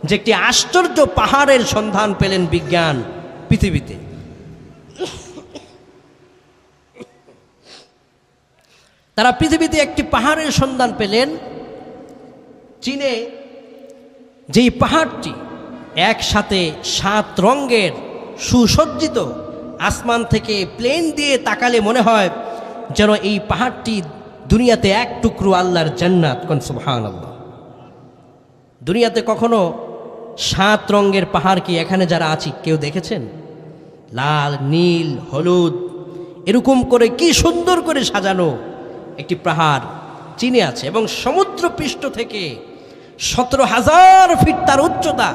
যে একটি আশ্চর্য পাহাড়ের সন্ধান পেলেন বিজ্ঞান পৃথিবীতে। তারা পৃথিবীতে একটি পাহাড়ের সন্ধান পেলেন চীনে যেই পাহাড়টি একসাথে 7 রঙের সুসজ্জিত, আসমান থেকে প্লেন দিয়ে তাকালে মনে হয় যেন এই পাহাড়টি দুনিয়াতে এক টুকরো আল্লাহর জান্নাত। কোন সুবহানাল্লাহ। দুনিয়াতে কখনো 7 রঙের পাহাড় কি এখানে যারা আছি কেউ দেখেছেন? লাল, নীল, হলুদ এরকম করে কি সুন্দর করে সাজানো একটি পাহাড় চীনে আছে, এবং সমুদ্র পৃষ্ঠ থেকে 17,000 ফিট তার উচ্চতা।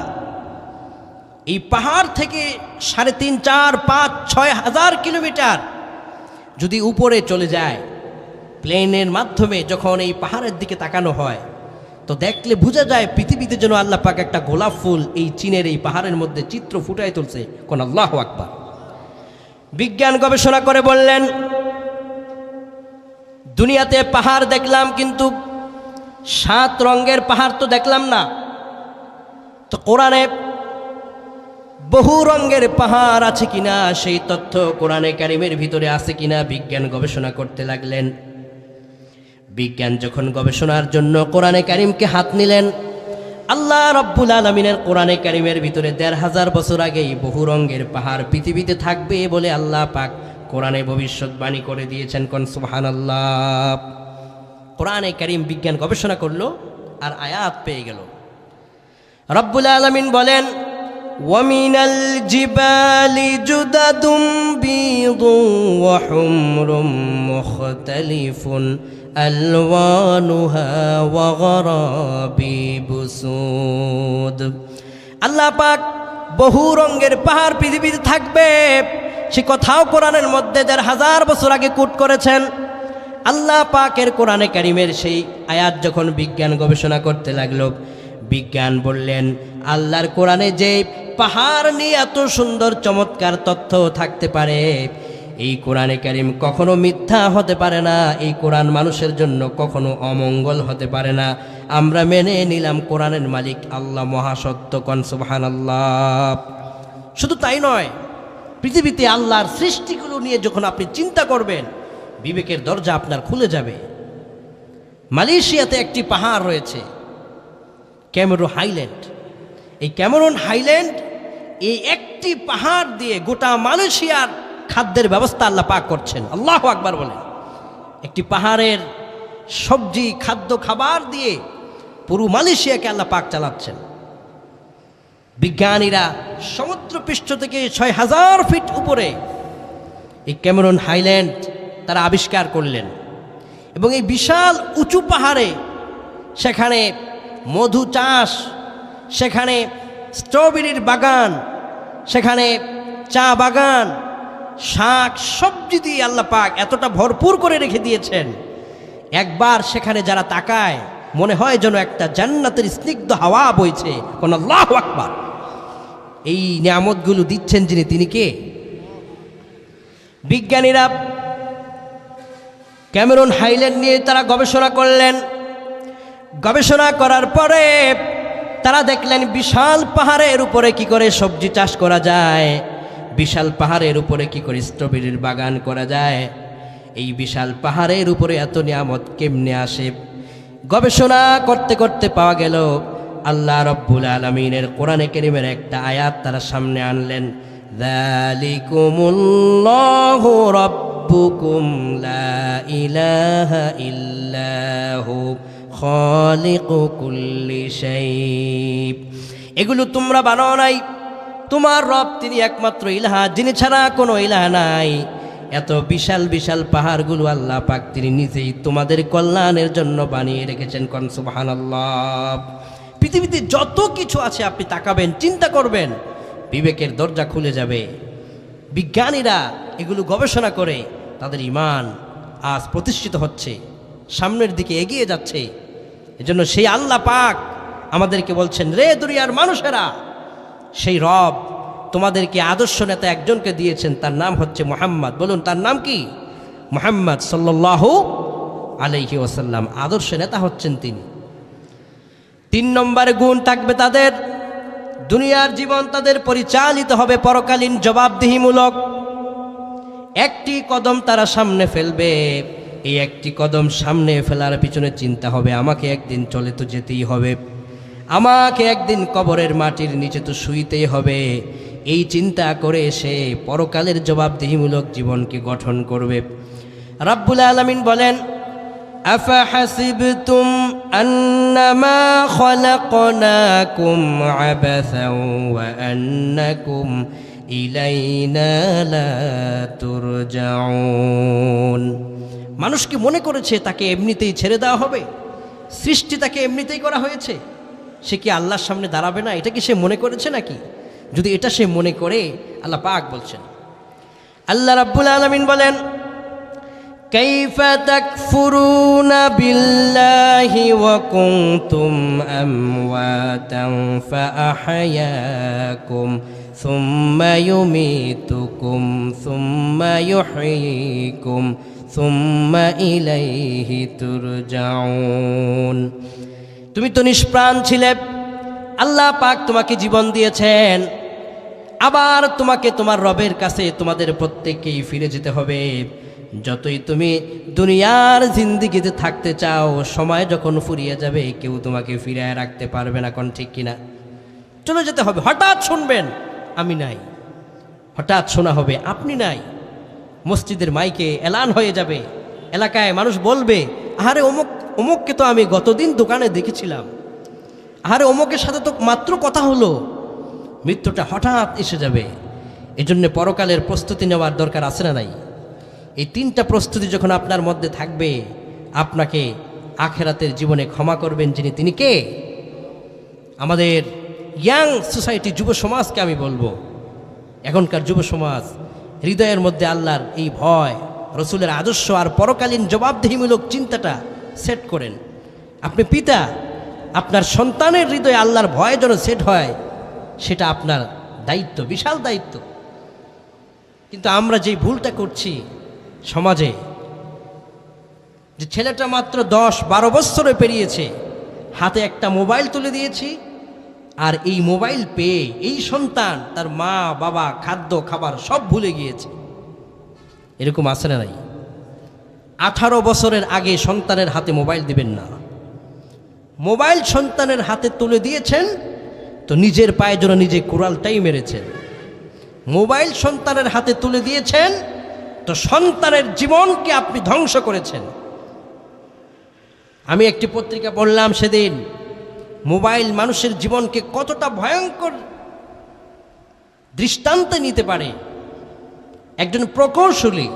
এই পাহাড় থেকে 3.5, 4, 5, 6 হাজার কিলোমিটার যদি উপরে চলে যায় প্লেনের মাধ্যমে, যখন এই পাহাড়ের দিকে তাকানো হয় তো দেখলে বোঝা যায় পৃথিবীতে যেন আল্লাহ পাক একটা গোলাপ ফুল এই চীনের এই পাহাড়ের মধ্যে চিত্র ফুটাই তুলছে। কোন আল্লাহু আকবার। বিজ্ঞান গবেষণা করে বললেন, দুনিয়াতে পাহাড় দেখলাম কিন্তু 7 রঙের পাহাড় তো দেখলাম না, তো কোরআনে বহু রঙের পাহাড় আছে কিনা সেই তথ্য কোরআনে কারিমের ভিতরে আছে কিনা বিজ্ঞান গবেষণা করতে লাগলেন। বিজ্ঞান যখন গবেষণার জন্য কোরআনে কারিমকে হাত নিলেন, আল্লাহ রাব্বুল আলামিনের কোরআনে কারিমের ভিতরে 1,500 বছর আগেই বহু রঙের পাহাড় পৃথিবীতে থাকবে বলে আল্লাহ পাক কোরআনে ভবিষ্যৎবাণী করে দিয়েছেন। কোন সুবহানাল্লাহ। কোরআনে কারিম বিজ্ঞান গবেষণা করলো আর আয়াত পেয়ে গেল। রাব্বুল আলামিন বলেন, ওয়ামিনাল জিবালি জুদাদুম বিদুন ওয়া হুমরুম মুখতালিফুন আলওয়ানুহা ওয়া গরাবিবু সুদ। আল্লাহ পাক বহু রঙের পাহাড় পৃথিবীতে থাকবে সে কথাও কোরআনের মধ্যে 1,500 বছর আগে কোট করেছেন। আল্লাহ পাকের কোরআনে কারিমের সেই আয়াত যখন বিজ্ঞান গবেষণা করতে লাগলো, বিজ্ঞান বললেন আল্লাহর কোরআনে যে পাহাড় নিয়ে এত সুন্দর চমৎকার তথ্য থাকতে পারে, এই কোরআনে কারিম কখনো মিথ্যা হতে পারে না। এই কোরআন মানুষের জন্য কখনো অমঙ্গল হতে পারে না। আমরা মেনে নিলাম কোরআনের মালিক আল্লাহ মহাসত্য। কোন সুবহানাল্লাহ। শুধু তাই নয়, পৃথিবীতে আল্লাহর সৃষ্টিগুলো নিয়ে যখন আপনি চিন্তা করবেন বিবেকের দরজা আপনার খুলে যাবে। মালয়েশিয়াতে একটি পাহাড় রয়েছে ক্যামেরন হাইল্যান্ড। এই ক্যামেরন হাইল্যান্ড এই একটি পাহাড় দিয়ে গোটা মালয়েশিয়ার খাদ্যের ব্যবস্থা আল্লাহ পাক করছেন। আল্লাহু আকবার বলেন। একটি পাহাড়ের সবজি খাদ্য খাবার দিয়ে পুরো মালয়েশিয়াকে আল্লাহ পাক চালাচ্ছেন। বিজ্ঞানীরা সমুদ্র পৃষ্ঠ থেকে 6,000 ফিট উপরে এই ক্যামেরন হাইল্যান্ড তারা আবিষ্কার করলেন, এবং এই বিশাল উঁচু পাহাড়ে সেখানে মধু চাষ, সেখানে স্ট্রবেরির বাগান, সেখানে চা বাগান, শাক সবজি দিয়ে আল্লাহ পাক এতটা ভরপুর করে রেখে দিয়েছেন, একবার সেখানে যারা তাকায় মনে হয় যেন একটা জান্নাতের স্নিগ্ধ হাওয়া বইছে। কোন আল্লাহু আকবার। এই নিয়ামতগুলো দিচ্ছেন যিনি, তিনি কে? বিজ্ঞানীরা ক্যামেরন হাইল্যান্ড নিয়ে তারা গবেষণা করলেন। গবেষণা করার পরে তারা দেখলেন বিশাল পাহাড়ের উপরে কি করে সবজি চাষ করা যায়, বিশাল পাহাড়ের উপরে কি করে স্ট্রবেরির বাগান করা যায়। এই বিশাল পাহাড়ের উপরে এত নিয়ামত কেমনে আসে? গবেষণা করতে করতে পাওয়া গেল আল্লাহ রাব্বুল আলামিনের কোরআনে কারীমের একটা আয়াত তারা সামনে আনলেন। যালিকুমুল্লাহু রাব্বুকুম লা ইলাহা ইল্লাহু খালিকু কুল্লি শাই। এগুলো তোমরা বানাও নাই, তোমার রব তিনি একমাত্র ইলাহা, যিনি ছাড়া কোনো ইলাহা নাই। এত বিশাল বিশাল পাহাড়গুলো আল্লাহ পাক তিনি নিজেই তোমাদের কল্যাণের জন্য বানিয়ে রেখেছেন। কোন সুবহানাল্লাহ। পৃথিবীতে যত কিছু আছে আপনি তাকাবেন, চিন্তা করবেন, বিবেকের দরজা খুলে যাবে। বিজ্ঞানীরা এগুলো গবেষণা করে তাদের ঈমান আজ প্রতিষ্ঠিত হচ্ছে, সামনের দিকে এগিয়ে যাচ্ছে। এজন্য সেই আল্লাহ পাক আমাদেরকে বলছেন, রে দুনিয়ার মানুষেরা, সেই রব তোমাদেরকে আদর্শ নেতা একজনকে দিয়েছেন, তার নাম হচ্ছে মুহাম্মদ। বলুন তার নাম কি? মুহাম্মদ সাল্লাল্লাহু আলাইহি ওয়াসাল্লাম। আদর্শ নেতা হচ্ছেন তিনি। 3 নম্বরে গুণ থাকবে তাদের, দুনিয়ার জীবন তাদের পরিচালিত হবে পরকালীন জবাবদিহিমূলক। একটি কদম তারা সামনে ফেলবে, এই একটি কদম সামনে ফেলার পিছনে চিন্তা হবে আমাকে একদিন চলে তো যেতেই হবে, আমাকে একদিন কবরের মাটির নিচে তো শুইতেই হবে। এই চিন্তা করে সে পরকালের জবাবদিহিমূলক জীবনকে গঠন করবে। রাব্বুল আলামিন বলেন, আফাহাসিবতুম আন্নামা খালাকনাকুম আবাসাও ওয়া আন্নাকুম ইলাইনা লা তুরজাউন। মানুষ কি মনে করেছে তাকে এমনিতেই ছেড়ে দেওয়া হবে? সৃষ্টি তাকে এমনিতেই করা হয়েছে, সে কি আল্লাহর সামনে দাঁড়াবে না? এটা কি সে মনে করেছে নাকি? যদি এটা সে মনে করে, আল্লাহ পাক বলছেন, আল্লাহ রাব্বুল আলামিন বলেন, কাইফা তাকফুরুনা বিল্লাহি ওয়া কুনতুম আমওয়াতান ফাআহয়াকুম সুম্মা ইউমীতুকুম সুম্মা ইউহয়ীকুম সুম্মা ইলাইহি তুরজাউন। তুমি তো নিষ্প্রাণ ছিলে, আল্লাহ পাক তোমাকে জীবন দিয়েছেন, আবার তোমাকে তোমার রবের কাছে তোমাদের প্রত্যেককেই ফিরে যেতে হবে। যতই তুমি দুনিয়ার জিন্দিগিতে থাকতে চাও, সময় যখন ফুরিয়ে যাবে কেউ তোমাকে ফিরিয়ে রাখতে পারবে না। কোন ঠিক কিনা? চলে যেতে হবে। হঠাৎ শুনবেন আমি নাই, হঠাৎ শোনা হবে আপনি নাই। মসজিদের মাইকে এলান হয়ে যাবে, এলাকায় মানুষ বলবে, আরে অমুককে তো আমি গতদিন দোকানে দেখেছিলাম, আরে অমুকের সাথে তো মাত্র কথা হলো। মৃত্যুটা হঠাৎ এসে যাবে। এজন্য পরকালের প্রস্তুতি নেওয়ার দরকার আছে না নাই? এই তিনটা প্রস্তুতি যখন আপনার মধ্যে থাকবে, আপনাকে আখেরাতের জীবনে ক্ষমা করবেন যিনি, তিনি কে? আমাদের ইয়াং সোসাইটি, যুব সমাজকে আমি বলবো, এখনকার যুব সমাজ হৃদয়ের মধ্যে আল্লাহর এই ভয়, রসুলের আদর্শ আর পরকালীন জবাবদিহিমূলক চিন্তাটা সেট করেন। আপনি পিতা, আপনার সন্তানের হৃদয়ে আল্লাহর ভয় যেন সেট হয়, সেটা আপনার দায়িত্ব, বিশাল দায়িত্ব। কিন্তু আমরা যেই ভুলটা করছি সমাজে, যে ছেলেটা মাত্র 10-12 বছরে পেরিয়েছে, হাতে একটা মোবাইল তুলে দিয়েছি, আর এই মোবাইল পেয়ে এই সন্তান তার মা বাবা খাদ্য খাবার সব ভুলে গিয়েছে। এরকম আছে না নাই? 18 বছরের আগে সন্তানের হাতে মোবাইল দিবেন না। মোবাইল সন্তানের হাতে তুলে দিয়েছেন তো নিজের পায়ে যেন নিজে কুড়ালটাই মেরেছেন। মোবাইল সন্তানের হাতে তুলে দিয়েছেন তো সন্তানের জীবনকে আপনি ধ্বংস করেছেন। আমি একটি পত্রিকা পড়লাম সেদিন, মোবাইল মানুষের জীবনকে কতটা ভয়ঙ্কর দৃষ্টান্তে নিতে পারে। একজন প্রকৌশলী,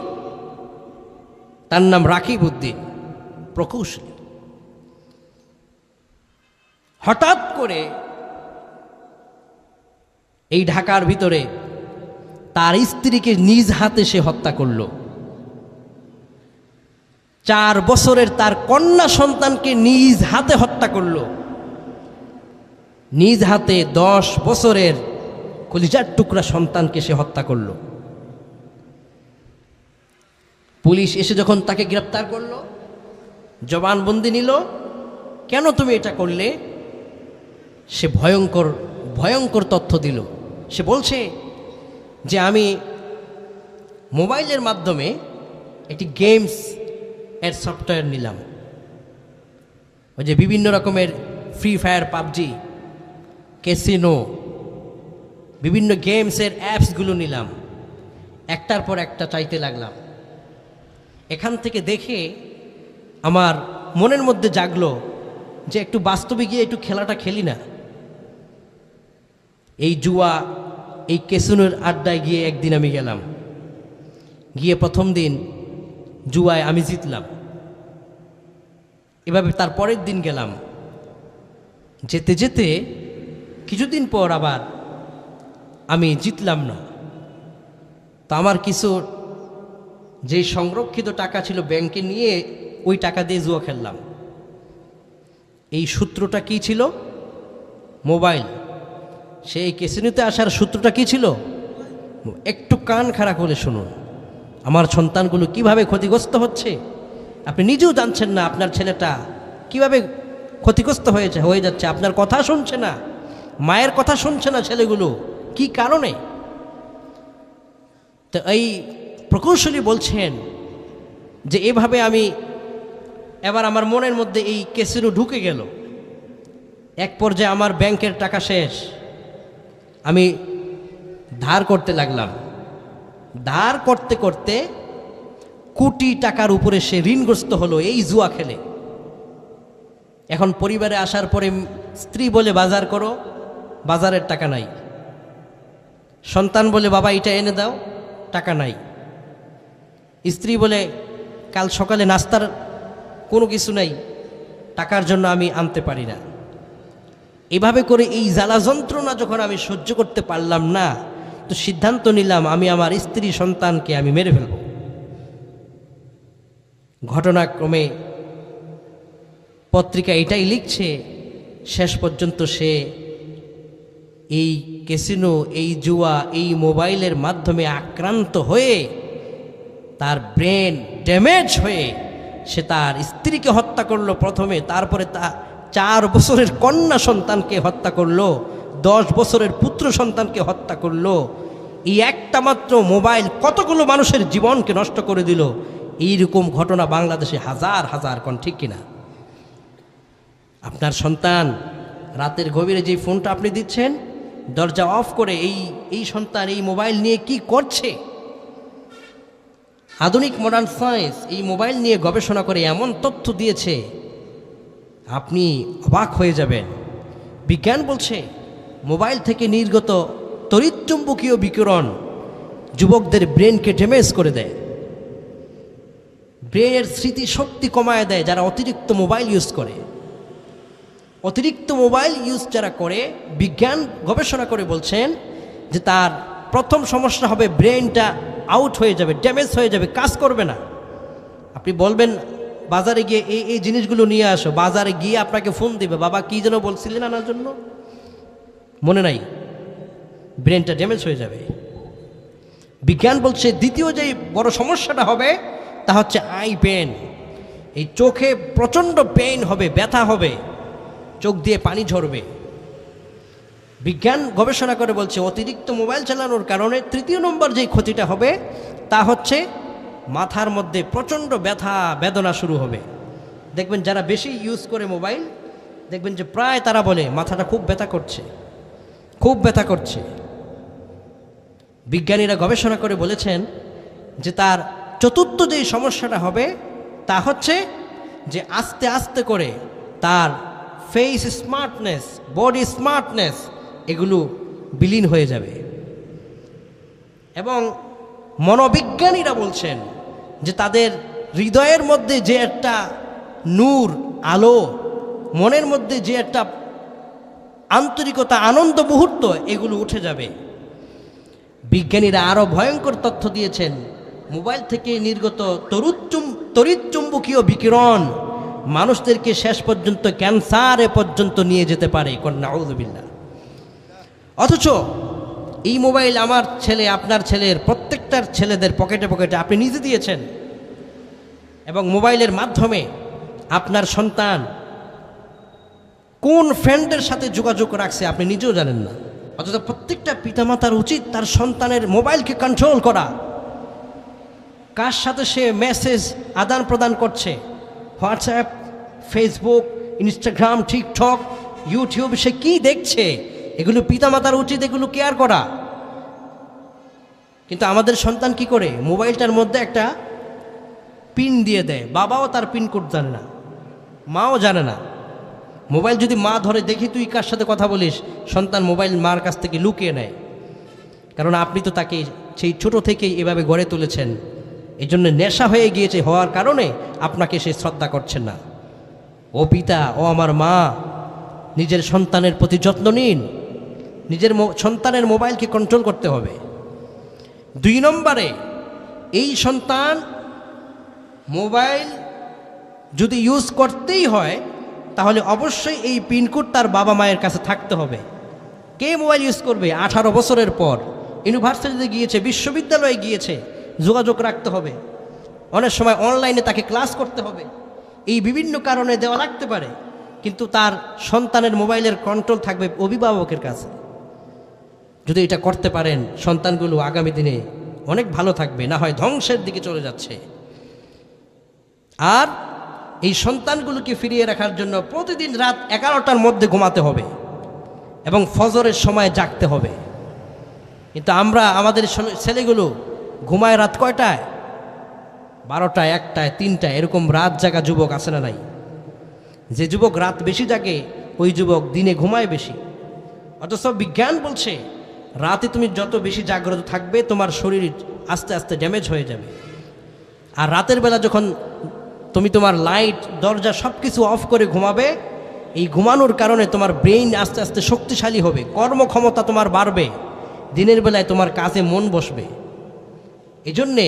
তার নাম রাকিব উদ্দিন, প্রকৌশলী, হঠাৎ করে এই ঢাকার ভিতরে তার স্ত্রীকে নিজ হাতে সে হত্যা করল। 4 বছরের তার কন্যা সন্তানকে নিজ হাতে হত্যা করল। নিজ হাতে 10 বছরের কলিজার টুকরা সন্তানকে সে হত্যা করল। পুলিশ এসে যখন তাকে গ্রেপ্তার করল, জবানবন্দি নিল, কেন তুমি এটা করলে? সে ভয়ঙ্কর ভয়ঙ্কর তথ্য দিল। সে বলছে যে আমি মোবাইলের মাধ্যমে একটি গেমস এর সফটওয়্যার নিলাম, ওই যে বিভিন্ন রকমের ফ্রি ফায়ার, পাবজি, ক্যাসিনো, বিভিন্ন গেমসের অ্যাপসগুলো নিলাম, একটার পর একটা চাইতে লাগলাম। এখান থেকে দেখে আমার মনের মধ্যে জাগলো যে একটু বাস্তবে গিয়ে একটু খেলাটা খেলি না। এই জুয়া, এই ক্যাসিনোর আড্ডায় গিয়ে একদিন আমি গেলাম, গিয়ে প্রথম দিন জুয়ায় আমি জিতলাম। এভাবে তার পরের দিন গেলাম, যেতে যেতে কিছুদিন পর আবার আমি জিতলাম না। তো আমার কিছু যে সংরক্ষিত টাকা ছিল ব্যাংকে নিয়ে ওই টাকা দিয়ে জুয়া খেললাম। এই সূত্রটা কি ছিল? মোবাইল। সেই ক্যাসিনোতে আসার সূত্রটা কি ছিল? একটু কান খাড়া করে শুনুন, আমার সন্তানগুলো কিভাবে ক্ষতিগ্রস্ত হচ্ছে আপনি নিজেও জানছেন না। আপনার ছেলেটা কিভাবে ক্ষতিগ্রস্ত হয়ে যাচ্ছে, আপনার কথা শুনছে না, মায়ের কথা শুনছে না ছেলেগুলো, কি কারণে? তো এই প্রকৌশলী বলছেন যে এভাবে আমি এবার আমার মনের মধ্যে এই ক্যাসিনো ঢুকে গেল। এক পর্যায়ে আমার ব্যাংকের টাকা শেষ, আমি ধার করতে লাগলাম। ধার করতে করতে কোটি টাকার উপরে সে ঋণগ্রস্ত হলো এই জুয়া খেলে। এখন পরিবারে আসার পরে স্ত্রী বলে বাজার করো, বাজারের টাকা নাই। সন্তান বলে বাবা এটা এনে দাও, টাকা নাই। স্ত্রী বলে কাল সকালে নাস্তার কোনো কিছু নাই, টাকার জন্য আমি আনতে পারি না। এভাবে করে এই জ্বালা যন্ত্রণা যখন আমি সহ্য করতে পারলাম না, তো সিদ্ধান্ত নিলাম আমি আমার স্ত্রী সন্তানকে আমি মেরে ফেলব। ঘটনাক্রমে পত্রিকা এটাই লিখছে, শেষ পর্যন্ত সে এই ক্যাসিনো, এই জুয়া, এই মোবাইলের মাধ্যমে আক্রান্ত হয়ে তার ব্রেন ড্যামেজ হয়ে সে তার স্ত্রীকে হত্যা করলো প্রথমে, তারপরে তা 4 বছরের কন্যা সন্তানকে হত্যা করলো, 10 বছরের পুত্র সন্তানকে হত্যা করলো। এই একটা মাত্র মোবাইল কতগুলো মানুষের জীবনকে নষ্ট করে দিল। এইরকম ঘটনা বাংলাদেশে হাজার হাজার, কোন ঠিক কিনা? আপনার সন্তান রাতের গভীরে যে ফোনটা আপনি দিচ্ছেন, দরজা অফ করে এই সন্তান এই মোবাইল নিয়ে কি করছে? আধুনিক মডার্ন সায়েন্স এই মোবাইল নিয়ে গবেষণা করে এমন তথ্য দিয়েছে, আপনি অবাক হয়ে যাবেন। বিজ্ঞান বলছে মোবাইল থেকে নির্গত তড়িৎচুম্বকীয় বিকিরণ যুবকদের ব্রেনকে ড্যামেজ করে দেয়, ব্রেনের স্মৃতিশক্তি কমায় দেয়। যারা অতিরিক্ত মোবাইল ইউজ করে, অতিরিক্ত মোবাইল ইউজ যারা করে, বিজ্ঞান গবেষণা করে বলছেন যে তার প্রথম সমস্যা হবে ব্রেনটা আউট হয়ে যাবে, ড্যামেজ হয়ে যাবে, কাজ করবে না। আপনি বলবেন বাজারে গিয়ে এই জিনিসগুলো নিয়ে আসো, বাজারে গিয়ে আপনাকে ফোন দিবে, বাবা কি যেন বলছিলেন আনার জন্য, মনে নাই, ব্রেনটা ড্যামেজ হয়ে যাবে। বিজ্ঞান বলছে দ্বিতীয় যে বড় সমস্যাটা হবে তা হচ্ছে আই পেন। এই চোখে প্রচণ্ড পেইন হবে, ব্যথা হবে, চোখ দিয়ে পানি ঝরবে। বিজ্ঞান গবেষণা করে বলছে অতিরিক্ত মোবাইল চালানোর কারণে তৃতীয় নম্বর যে ক্ষতিটা হবে তা হচ্ছে মাথার মধ্যে প্রচণ্ড ব্যথা বেদনা শুরু হবে। দেখবেন যারা বেশি ইউজ করে মোবাইল, দেখবেন যে প্রায় তারা বলে মাথাটা খুব ব্যথা করছে, খুব ব্যথা করছে। বিজ্ঞানীরা গবেষণা করে বলেছেন যে তার চতুর্থ যেই সমস্যাটা হবে তা হচ্ছে যে আস্তে আস্তে করে তার ফেস স্মার্টনেস, বডি স্মার্টনেস এগুলো বিলীন হয়ে যাবে। এবং মনোবিজ্ঞানীরা বলছেন যে তাদের হৃদয়ের মধ্যে যে একটা নূর, আলো, মনের মধ্যে যে একটা আন্তরিকতা, আনন্দ মুহূর্ত, এগুলো উঠে যাবে। বিজ্ঞানীরা আরও ভয়ঙ্কর তথ্য দিয়েছেন, মোবাইল থেকে নির্গত তড়িৎচুম্বকীয় বিকিরণ মানুষদেরকে শেষ পর্যন্ত ক্যান্সারে পর্যন্ত নিয়ে যেতে পারে। নাউযুবিল্লাহ। অথচ এই মোবাইল আমার ছেলে, আপনার ছেলের, প্রত্যেকটার ছেলেদের পকেটে পকেটে আপনি নিজে দিয়েছেন, এবং মোবাইলের মাধ্যমে আপনার সন্তান কোন ফ্রেন্ডের সাথে যোগাযোগ রাখছে আপনি নিজেও জানেন না। অথচ প্রত্যেকটা পিতামাতার উচিত তার সন্তানের মোবাইলকে কন্ট্রোল করা। কার সাথে সে মেসেজ আদান প্রদান করছে, WhatsApp, Facebook, Instagram, TikTok, YouTube, সে কি দেখছে, এগুলো পিতামাতার উচিত এগুলো কেয়ার করা। কিন্তু আমাদের সন্তান কি করে, মোবাইলটার মধ্যে একটা পিন দিয়ে দেয়, বাবাও তার পিনকোড জানে না, মাও জানে না। মোবাইল যদি মা ধরে, দেখি তুই কার সাথে কথা বলিস, সন্তান মোবাইল মার কাছ থেকে লুকিয়ে নেয়। কারণ আপনি তো তাকে সেই ছোট থেকেই এভাবে গড়ে তুলেছেন, এই জন্য নেশা হয়ে গিয়েছে, হওয়ার কারণে আপনাকে সে শ্রদ্ধা করছেন না। ও পিতা, ও আমার মা, নিজের সন্তানের প্রতি যত্ন নিন, নিজের সন্তানের মোবাইলকে কন্ট্রোল করতে হবে। 2 নম্বরে, এই সন্তান মোবাইল যদি ইউজ করতেই হয় তাহলে অবশ্যই এই পিনকোড তার বাবা মায়ের কাছে থাকতে হবে। কে মোবাইল ইউজ করবে 18 বছরের পর, ইউনিভার্সিটিতে গিয়েছে, বিশ্ববিদ্যালয়ে গিয়েছে, যোগাযোগ রাখতে হবে। অনেক সময় অনলাইনে তাকে ক্লাস করতে হবে, এই বিভিন্ন কারণে দেওয়া লাগতে পারে। কিন্তু তার সন্তানের মোবাইলের কন্ট্রোল থাকবে অভিভাবকের কাছে। যদি এটা করতে পারেন, সন্তানগুলো আগামী দিনে অনেক ভালো থাকবে, না হয় ধ্বংসের দিকে চলে যাচ্ছে। আর এই সন্তানগুলোকে ফিরিয়ে রাখার জন্য প্রতিদিন রাত 11টার মধ্যে ঘুমাতে হবে এবং ফজরের সময় জাগতে হবে। কিন্তু আমরা আমাদের ছেলেগুলো ঘুমায় রাত কয়টায়? 12টায়, 1টায়, 3টায়, এরকম রাত জাগা যুবক আছে না নাই? যে যুবক রাত বেশি জাগে ওই যুবক দিনে ঘুমায় বেশি। অথচ বিজ্ঞান বলছে রাতে তুমি যত বেশি জাগ্রত থাকবে তোমার শরীর আস্তে আস্তে ড্যামেজ হয়ে যাবে। আর রাতের বেলা যখন তুমি তোমার লাইট দরজা সব কিছু অফ করে ঘুমাবে, এই ঘুমানোর কারণে তোমার ব্রেইন আস্তে আস্তে শক্তিশালী হবে, কর্মক্ষমতা তোমার বাড়বে, দিনের বেলায় তোমার কাজে মন বসবে। এজন্যে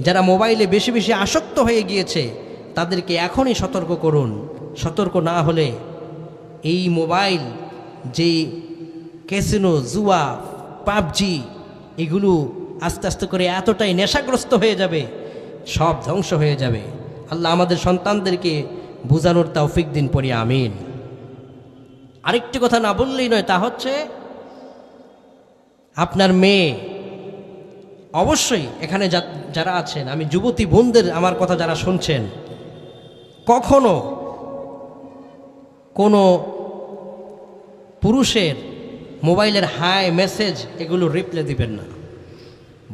যারা মোবাইলে বেশি বেশি আসক্ত হয়ে গিয়েছে তাদেরকে এখনই সতর্ক করুন। সতর্ক না হলে এই মোবাইল, যেই ক্যাসিনো, জুয়া, পাবজি, এগুলো আস্তে আস্তে করে এতটাই নেশাগ্রস্ত হয়ে যাবে, সব ধ্বংস হয়ে যাবে। আল্লাহ আমাদের সন্তানদেরকে বুঝানোর তৌফিক দিন পড়ি, আমিন। আরেকটি কথা না বললেই নয়, তা হচ্ছে আপনার মেয়ে অবশ্যই এখানে যারা আছেন, আমি যুবতী বোনদের আমার কথা যারা শুনছেন, কখনো কোনো পুরুষের মোবাইলের হাই মেসেজ এগুলো রিপ্লাই দিবেন না।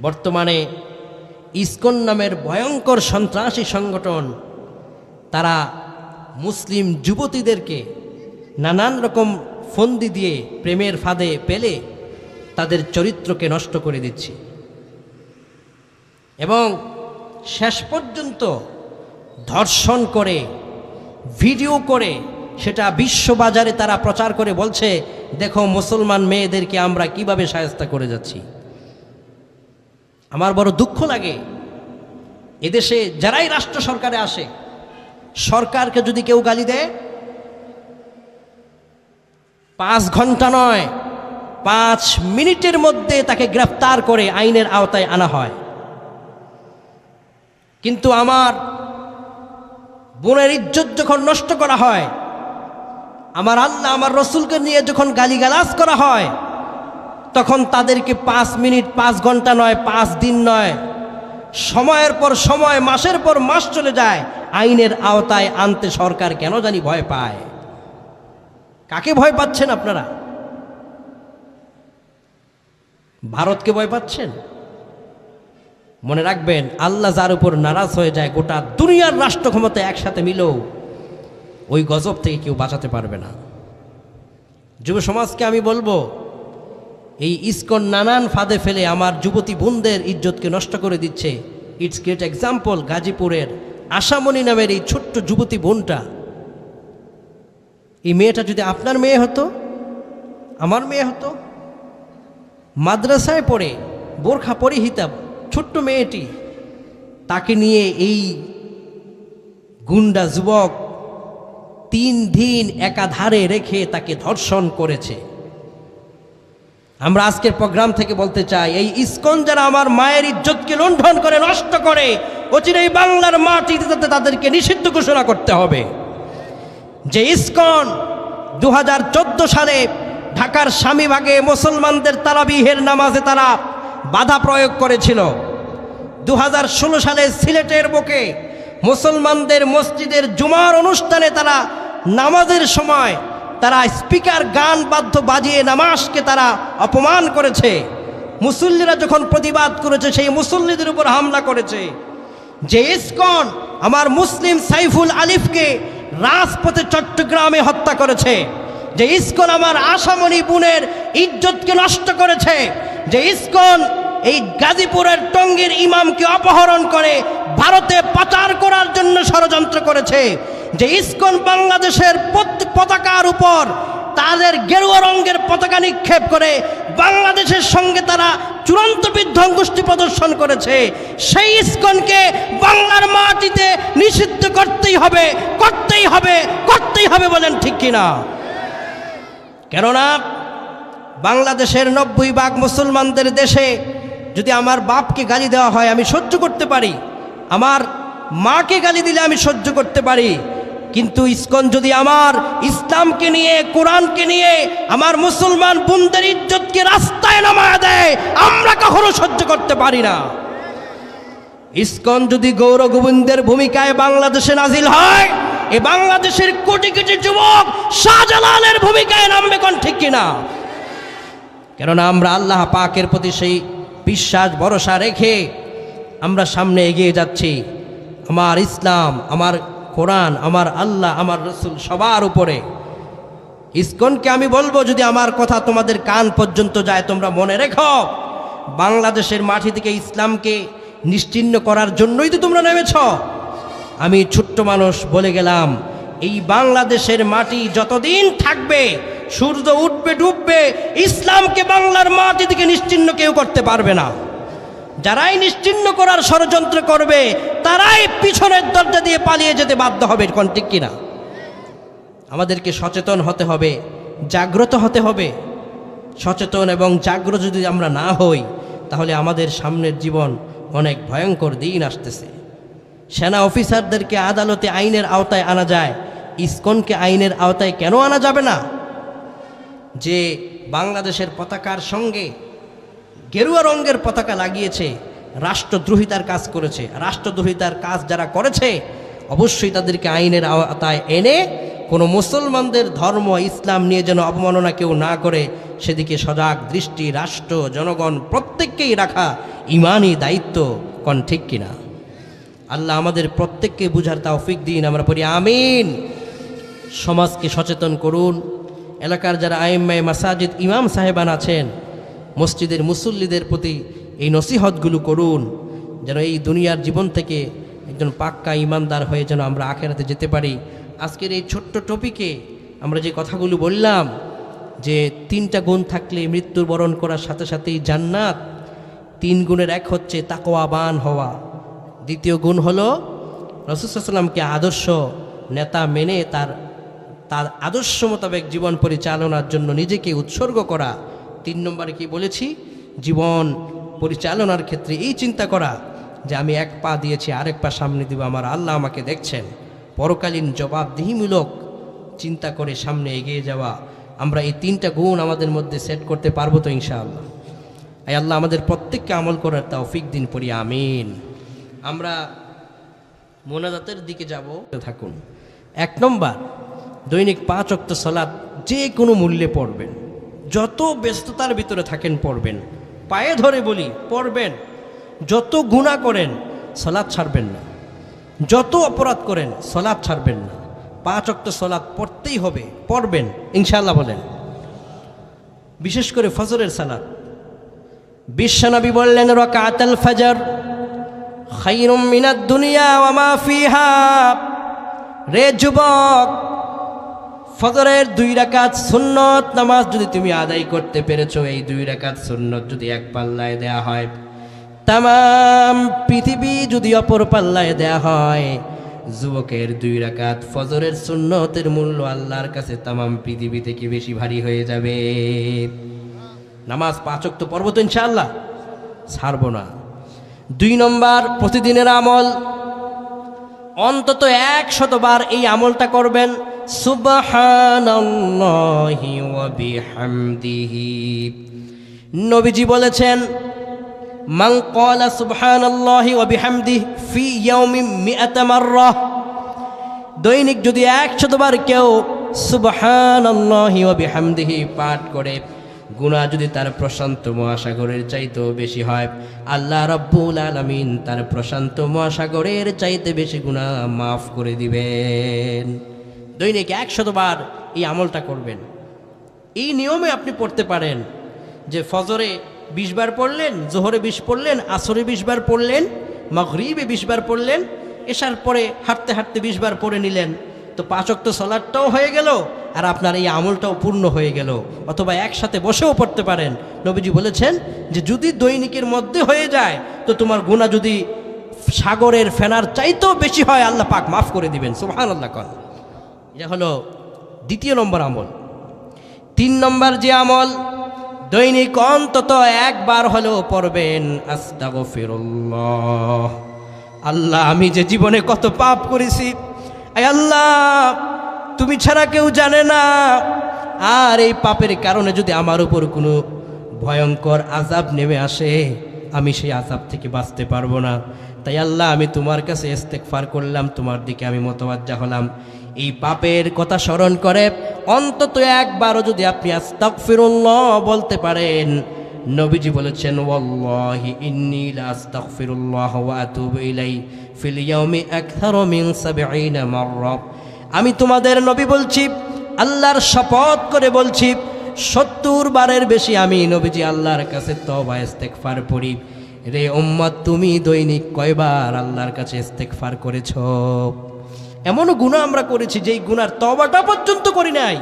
বর্তমানে ইসকন নামের ভয়ঙ্কর সন্ত্রাসী সংগঠন, তারা মুসলিম যুবতীদেরকে নানান রকম ফন্দি দিয়ে প্রেমের ফাঁদে পেলে তাদের চরিত্রকে নষ্ট করে দিচ্ছে এবং শেষ পর্যন্ত ধর্ষণ করে, ভিডিও করে সেটা বিশ্ববাজারে তারা প্রচার করে বলছে, দেখো মুসলমান মেয়েদেরকে আমরা কিভাবে শায়েস্তা করে যাচ্ছি। আমার বড় দুঃখ লাগে, এদেশে যারাই রাষ্ট্র সরকারে আসে, সরকারকে যদি কেউ গালি দেয় 5 ঘন্টা নয় 5 মিনিটের মধ্যে তাকে গ্রেফতার করে আইনের আওতায় আনা হয়। কিন্তু আমার বোনের ইজ্জত যখন নষ্ট করা হয়, আমার আল্লাহ আমার রসুলকে নিয়ে যখন গালিগালাজ করা হয়, তখন তাদেরকে 5 মিনিট 5 ঘন্টা নয় 5 দিন নয়, সময়ের পর সময়, মাসের পর মাস চলে যায়, আইনের আওতায় আনতে সরকার কেন জানি ভয় পায়। কাকে ভয় পাচ্ছেন আপনারা? ভারতকে ভয় পাচ্ছেন? মনে রাখবেন, আল্লাহ যার উপর নারাজ হয়ে যায়, গোটা দুনিয়ার রাষ্ট্র ক্ষমতা একসাথে মিলেও ওই গজব থেকে কেউ বাঁচাতে পারবে না। যুব সমাজকে আমি বলবো, এই ইসকন নানান ফাঁদে ফেলে আমার যুবতী বোনদের ইজ্জতকে নষ্ট করে দিচ্ছে। ইটস গ্রেট এক্সাম্পল গাজীপুরের আশামণি নামের এই ছোট্ট যুবতী বোনটা। এই মেয়েটা যদি আপনার মেয়ে হতো, আমার মেয়ে হতো, মাদ্রাসায় পড়ে বোরখা পরিহিতা ছোট্ট মেয়েটি, তাকে নিয়ে এই গুন্ডা যুবক 3 দিন একাধারে রেখে তাকে ধর্ষণ করেছে। আমরা আজকের প্রোগ্রাম থেকে বলতে চাই, এই ইসকন যারা আমার মায়ের ইজ্জতকে লুণ্ঠন করে, নষ্ট করে, অচিরেই বাংলার মাটিতে তাদেরকে নিষিদ্ধ ঘোষণা করতে হবে। যে ইসকন 2014 সালে ঢাকার স্বামীবাগে মুসলমানদের তারাবিহের নামাজে তারা বাধা প্রয়োগ করেছিল, 2016 সালে সিলেটের বুকে মুসলমানদের মসজিদের জুমার অনুষ্ঠানে তারা নামাজের সময় তারা স্পিকার গান বাদ্য বাজিয়ে নামাজকে তারা অপমান করেছে, মুসল্লিরা যখন প্রতিবাদ করেছে সেই মুসল্লিদের উপর হামলা করেছে। যে ইসকন আমার মুসলিম সাইফুল আলিফকে রাজপথে চট্টগ্রামে হত্যা করেছে, যে ইসকন আমার আশামণি বোনের ইজ্জতকে নষ্ট করেছে, যে ইসকন এই গাজীপুরের টঙ্গীর ইমামকে অপহরণ করে ভারতে পাচার করার জন্য ষড়যন্ত্র করেছে, যে ইসকন বাংলাদেশের পতাকার উপর তাদের গেরুয়া রঙের পতাকা নিক্ষেপ করে বাংলাদেশের সঙ্গে তারা চূড়ান্ত বিধ্বংসী প্রদর্শন করেছে, সেই ইসকনকে বাংলার মাটিতে নিষিদ্ধ করতেই হবে, করতেই হবে, করতেই হবে। বলেন ঠিক কিনা? কেননা বাংলাদেশের 90% মুসলমানদের দেশে যদি আমার বাপকে গালি দেওয়া হয় আমি সহ্য করতে পারি, আমার মাকে গালি দিলে আমি সহ্য করতে পারি, কিন্তু ইসকন যদি আমার ইসলামকে নিয়ে, কোরআনকে নিয়ে আমার মুসলমান বোনদের ইজ্জতকে রাস্তায় নামায় দেয়, আমরা কখনো সহ্য করতে পারি না। ইসকন যদি গৌর গোবিন্দের ভূমিকায় বাংলাদেশে নাজিল হয়, এই বাংলাদেশের কোটি কোটি যুবক শাহজালালের ভূমিকায় নামবে, কোন ঠিক কিনা? কেননা আমরা আল্লাহ পাকের প্রতি সেই বিশ্বাস ভরসা রেখে আমরা সামনে এগিয়ে যাচ্ছি। আমার ইসলাম, আমার কোরআন, আমার আল্লাহ, আমার রসুল সবার উপরে। ইসকনকে আমি বলবো, যদি আমার কথা তোমাদের কান পর্যন্ত যায়, তোমরা মনে রেখো, বাংলাদেশের মাটি থেকে ইসলামকে নিশ্চিহ্ন করার জন্যই তো তোমরা নেমেছ। আমি ছোট্ট মানুষ বলে গেলাম, এই বাংলাদেশের মাটি যতদিন থাকবে, সূর্য উঠবে ডুববে, ইসলামকে বাংলার মাটি থেকে নিশ্চিহ্ন কেউ করতে পারবে না। যারাই নিশ্চিহ্ন করার ষড়যন্ত্র করবে, তারাই পিছনের দরজা দিয়ে পালিয়ে যেতে বাধ্য হবে, কোন ঠিক কিনা? আমাদেরকে সচেতন হতে হবে, জাগ্রত হতে হবে। সচেতন এবং জাগ্রত যদি আমরা না হই, তাহলে আমাদের সামনের জীবন অনেক ভয়ঙ্কর দিন আসতেছে। সেনা অফিসারদেরকে আদালতে আইনের আওতায় আনা যায়, ইসকনকে আইনের আওতায় কেন আনা যাবে না? যে বাংলাদেশের পতাকার সঙ্গে গেরুয়া রঙের পতাকা লাগিয়েছে, রাষ্ট্রদ্রোহিতার কাজ করেছে। রাষ্ট্রদ্রোহিতার কাজ যারা করেছে, অবশ্যই তাদেরকে আইনের আওতায় এনে কোনো মুসলমানদের ধর্ম ইসলাম নিয়ে যেন অবমাননা কেউ না করে, সেদিকে সজাগ দৃষ্টি রাষ্ট্র জনগণ প্রত্যেককেই রাখা ইমানি দায়িত্ব, কোন ঠিক কিনা? আল্লাহ আমাদের প্রত্যেককে বুঝার তৌফিক দিন, আমরা পড়ি আমিন। সমাজকে সচেতন করুন। এলাকার যারা আইম্মায়ে মাসাজিদ ইমাম সাহেবান আছেন, মসজিদের মুসল্লিদের প্রতি এই নসিহতগুলো করুন, যেন এই দুনিয়ার জীবন থেকে একজন পাক্কা ইমানদার হয়ে যেন আমরা আখেরাতে যেতে পারি। আজকের এই ছোট্ট টপিকে আমরা যে কথাগুলো বললাম, যে 3টা গুণ থাকলে মৃত্যুর বরণ করার সাথে সাথেই জান্নাত। 3 গুণের এক হচ্ছে তাকওয়াবান হওয়া। দ্বিতীয় গুণ হলো রাসূল সাল্লাল্লাহু আলাইহি ওয়াসাল্লামকে আদর্শ নেতা মেনে তার আদর্শ মোতাবেক জীবন পরিচালনার জন্য নিজেকে উৎসর্গ করা। 3 নম্বরে কি বলেছি? জীবন পরিচালনার ক্ষেত্রে এই চিন্তা করা যে আমি এক পা দিয়েছি, আরেক পা সামনে দিব, আমার আল্লাহ আমাকে দেখছেন। পরকালীন জবাবদিহিমূলক চিন্তা করে সামনে এগিয়ে যাওয়া। আমরা এই 3টা গুণ আমাদের মধ্যে সেট করতে পারবো তো ইনশাআল্লাহ? এই আল্লাহ আমাদের প্রত্যেককে আমল করার তৌফিক দিন, পড়ি আমিন। আমরা মোনাজাতের দিকে যাব, থাকুন। 1 নম্বর, দৈনিক 5 ওয়াক্ত সালাত যে কোনো মূল্যে পড়বেন। যত ব্যস্ততার ভিতরে থাকেন পড়বেন, পায়ে ধরে বলি পড়বেন। যত গুনাহ করেন সালাত ছাড়বেন না, যত অপরাধ করেন সালাত ছাড়বেন না। 5 ওয়াক্ত সালাত পড়তেই হবে, পড়বেন ইনশাআল্লাহ বলেন। বিশেষ করে ফজরের সালাত। বিশ্বনবী বললেন, রাকাতুল ফজর খায়রুম মিনাদ দুনিয়া ওয়া মা ফিহা। রে যুবক, ফজরের 2 রাকাত সুন্নত নামাজ যদি তুমি আদায় করতে পেরেছো, এই 2 রাকাত সুন্নত যদি এক পাল্লায় দেয়া হয়, তাম পৃথিবী যদি অপর পাল্লায় দেয়া হয়, যুবকের 2 রাকাত ফজরের সুন্নতের মূল্য আল্লাহর কাছে তাম পৃথিবী থেকে বেশি ভারী হয়ে যাবে। নামাজ 5 ওয়াক্ত পড়ব তো ইনশাআল্লাহ, ছাড়বো না। 2 নম্বর, প্রতিদিনের আমল অন্তত 100 বার এই আমলটা করবেন, সুবহানাল্লাহি ওয়া বিহামদিহি। নবীজি বলেছেন, মান ক্বালা সুবহানাল্লাহি ওয়া বিহামদিহি ফি ইয়াউমিন 100 মাররা। দৈনিক যদি 100 বার কেউ সুবহানাল্লাহি ওয়া বিহামদিহি পাঠ করে, গুনাহ যদি তার প্রশান্ত মহাসাগরের চাইতেও বেশি হয়, আল্লাহ রাব্বুল আলামিন তার প্রশান্ত মহাসাগরের চাইতে বেশি গুনাহ মাফ করে দিবেন। দৈনিক 100 বার এই আমলটা করবেন। এই নিয়মে আপনি পড়তে পারেন যে ফজরে 20 বার পড়লেন, জোহরে 20 পড়লেন, আসরে 20 বার পড়লেন, মাগরিবে 20 বার পড়লেন, এশার পরে হাঁটতে হাঁটতে 20 বার পড়ে নিলেন, তো 5 ওয়াক্ত সালাতটাও হয়ে গেল আর আপনার এই আমলটাও পূর্ণ হয়ে গেল। অথবা একসাথে বসেও পড়তে পারেন। নবীজি বলেছেন যে যদি দৈনিকের মধ্যে হয়ে যায়, তো তোমার গুনাহ যদি সাগরের ফেনার চাইতেও বেশি হয়, আল্লাহ পাক মাফ করে দিবেন। সুবহানাল্লাহ। কন এটা হলো 2 নম্বর আমল। 3 নম্বর যে আমল, দৈনিক অন্তত 1 বার হলেও পড়বেন, আস্তাগফিরুল্লাহ। আল্লাহ, আমি যে জীবনে কত পাপ করেছি, আয় আল্লাহ তুমি ছাড়া কেউ জানে না। আর এই পাপের কারণে যদি আমার উপর কোনো ভয়ঙ্কর আযাব নেমে আসে, আমি সেই আযাব থেকে বাঁচতে পারবো না। তাই আল্লাহ আমি তোমার কাছে ইস্তেগফার করলাম, তোমার দিকে আমি মুতাওয়াজ্জা হলাম। এই পাপের কথা স্মরণ করে অন্তত একবারও যদি আপনি আস্তাগফিরুল্লাহ বলতে পারেন, নবীজি বলেছেন ওয়াল্লাহি ইন্নী লা আস্তাগফিরুল্লাহ ওয়া আতুবু ইলাই ফিল ইয়াউমি আকথারু মিন ৭০ মাররা। আমি তোমাদের নবী বলছি, আল্লাহর শপথ করে বলছি, ৭০ বারের বেশি আমি নবীজি আল্লাহর কাছে তওবা ইস্তেগফার পড়ি। রে উম্মত, তুমি দৈনিক কয়বার আল্লাহর কাছে ইস্তেগফার করেছ? এমনও গুনাহ আমরা করেছি যেই গুনার তওবাটা পর্যন্ত করি নাই,